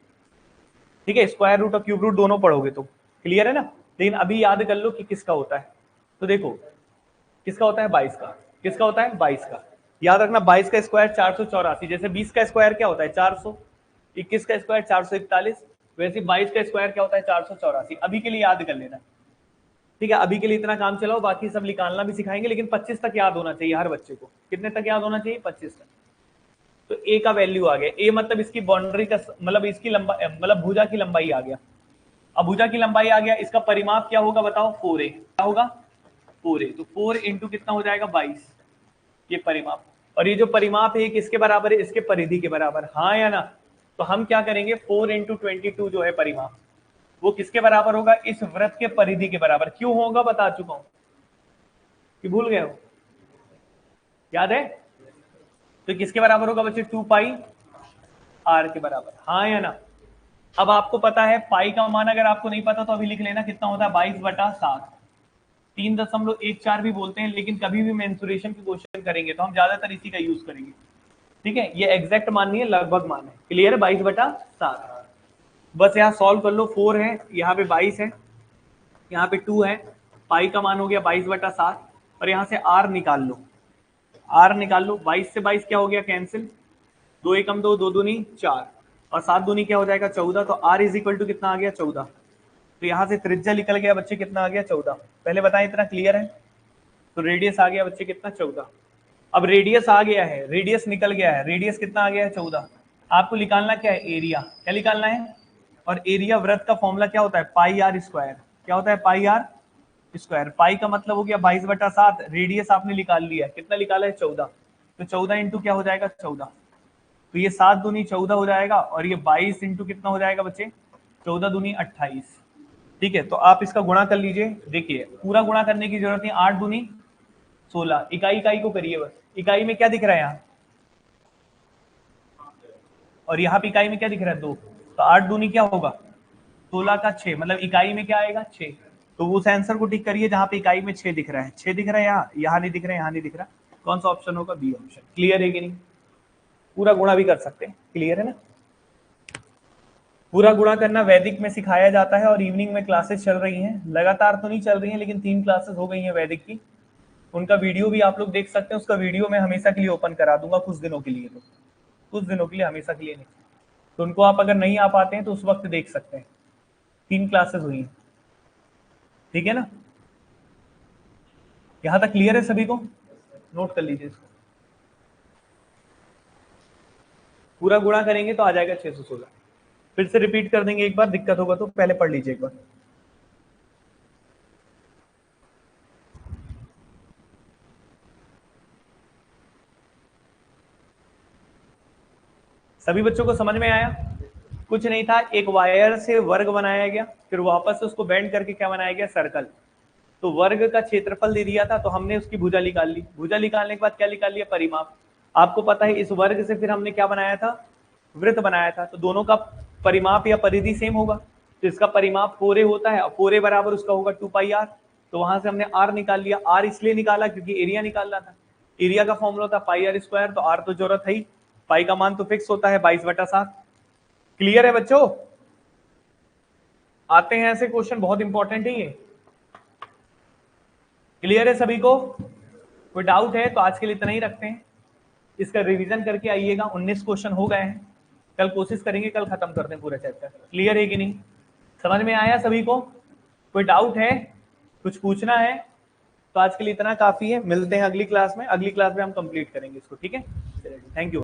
ठीक है, स्क्वायर रूट और क्यूब रूट दोनों पढ़ोगे तो क्लियर है ना। लेकिन अभी याद कर लो कि किसका होता है। तो देखो किसका होता है? 22 का। किसका होता है? 22 का। याद रखना 22 का स्क्वायर 484, जैसे 20 का स्क्वायर क्या होता है? 400। 21 का स्क्वायर 441, वैसे 22 का स्क्वायर क्या होता है? 484। अभी के लिए याद कर लेना। ठीक है, अभी के लिए इतना काम चलाओ, बाकी सब निकालना भी सिखाएंगे, लेकिन 25 तक याद होना चाहिए हर बच्चे को। कितने तक याद होना चाहिए? 25 तक। तो ए का वैल्यू आ गया। ए मतलब इसकी बाउंड्री का, मतलब इसकी लंबाई, मतलब भुजा की लंबाई आ गया। अब भुजा की लंबाई आ गया, इसका परिमाप क्या होगा बताओ? 4a। क्या होगा? 4a। तो 4 इंटू कितना हो जाएगा? 22। ये परिमाप। और ये जो परिमाप है किसके बराबर है? इसके परिधि के बराबर, हाँ या ना? तो हम क्या करेंगे 4 × 22 जो है परिमाप, वो किसके बराबर होगा, इस वृत्त के परिधि के बराबर। क्यों होगा बता चुका हूं कि भूल गए हो, याद है? तो किसके बराबर होगा बच्चे, 2 पाई r के बराबर, हाँ या ना? अब आपको पता है पाई का मान, अगर आपको नहीं पता तो अभी लिख लेना, कितना होता है 22/7, 3.14 भी बोलते हैं, लेकिन कभी भी मेंसुरेशन की क्वेश्चन करेंगे तो हम ज्यादातर इसी का यूज करेंगे, ठीक है? ये एग्जैक्ट मान नहीं है, लगभग मान है। क्लियर है? 22/7। बस यहाँ सॉल्व कर लो, 4 है, यहाँ पे 22 है, यहाँ पे 2 है, पाई का मान हो गया 22/7, और यहाँ से r निकाल लो, r निकाल लो। 22 से 22 क्या हो गया, कैंसिल, 2 एकम 2, 2 दूनी 4, और 7 दूनी क्या हो जाएगा 14, तो r इज इक्वल टू कितना आ गया 14। तो यहाँ से त्रिज्या निकल गया बच्चे, कितना आ गया 14। पहले बताएं इतना क्लियर है? तो रेडियस आ गया बच्चे कितना, 14। अब रेडियस आ गया है, रेडियस निकल गया है, रेडियस कितना आ गया है 14। आपको निकालना क्या है, एरिया। क्या निकालना है? और एरिया वृत्त का फॉर्मूला क्या होता है, पाई आर स्क्वायर। क्या होता है, पाई आर स्क्वायर। पाई का मतलब हो गया 22/7, रेडियस आपने निकाल लिया, कितना निकाला है 14, तो 14 इंटू क्या हो जाएगा 14, तो ये 7 दूनी 14 हो जाएगा, और ये 22 इंटू कितना हो जाएगा बच्चे, 14 दूनी 28। ठीक है, तो आप इसका गुणा कर लीजिए। देखिए पूरा गुणा करने की जरूरत नहीं, 8 दूनी 16, इकाई इकाई को करिए बस। इकाई में क्या दिख रहा है यहाँ, और यहाँ पे इकाई में क्या दिख रहा है 2, तो 8 दूनी क्या होगा 16 का 6, मतलब इकाई में क्या आएगा 6। तो उस आंसर को टिक करिए जहां पे इकाई में 6 दिख रहा है, 6 दिख रहा है यहाँ, यहाँ नहीं दिख रहा है, यहाँ नहीं दिख रहा। कौन सा ऑप्शन होगा, बी ऑप्शन। क्लियर है कि नहीं? पूरा गुणा भी कर सकते हैं, क्लियर है ना? पूरा गुणा करना वैदिक में सिखाया जाता है, और इवनिंग में क्लासेस चल रही हैं, लगातार तो नहीं चल रही हैं, लेकिन 3 क्लासेस हो गई हैं वैदिक की। उनका वीडियो भी आप लोग देख सकते हैं, उसका वीडियो मैं हमेशा के लिए ओपन करा दूंगा, कुछ दिनों के लिए, तो कुछ दिनों के लिए, हमेशा के लिए नहीं। तो उनको आप अगर नहीं आ पाते हैं तो उस वक्त देख सकते हैं। 3 क्लासेस हुई हैं, ठीक है ना? यहां तक क्लियर है सभी को? नोट कर लीजिए इसको। पूरा गुणा करेंगे तो आ जाएगा 616। फिर से रिपीट कर देंगे एक बार, दिक्कत होगा तो पहले पढ़ लीजिए एक बार। सभी बच्चों को समझ में आया? कुछ नहीं था, एक वायर से वर्ग बनाया गया, फिर वापस उसको बेंड करके क्या बनाया गया, सर्कल। तो वर्ग का क्षेत्रफल दे दिया था, तो हमने उसकी भुजा निकाल ली, भुजा निकालने के बाद क्या निकाल लिया, परिमाप। आपको पता है इस वर्ग से फिर हमने क्या बनाया था, वृत्त बनाया था, तो दोनों का परिमाप या परिधि सेम होगा, तो इसका परिमाप 4a होता है, और 4a बराबर उसका होगा 2 पाई r। तो वहां से हमने r निकाल लिया, r इसलिए निकाला क्योंकि एरिया निकालना था, एरिया का फॉर्मूला था पाई आर स्क्वायर, तो r तो जरूरत है ही, पाई का मान तो फिक्स होता है 22/7। क्लियर है बच्चों? आते हैं ऐसे क्वेश्चन, बहुत इंपॉर्टेंट है ये। क्लियर है सभी को? कोई डाउट है तो आज के लिए इतना ही रखते हैं, इसका रिवीजन करके आइएगा। 19 क्वेश्चन हो गए हैं, कल कोशिश करेंगे कल खत्म कर दें पूरा चैप्टर। क्लियर है कि नहीं? समझ में आया सभी को? कोई डाउट है, कुछ पूछना है? तो आज के लिए इतना काफी है, मिलते हैं अगली क्लास में। अगली क्लास में हम कंप्लीट करेंगे इसको, ठीक है? Thank you.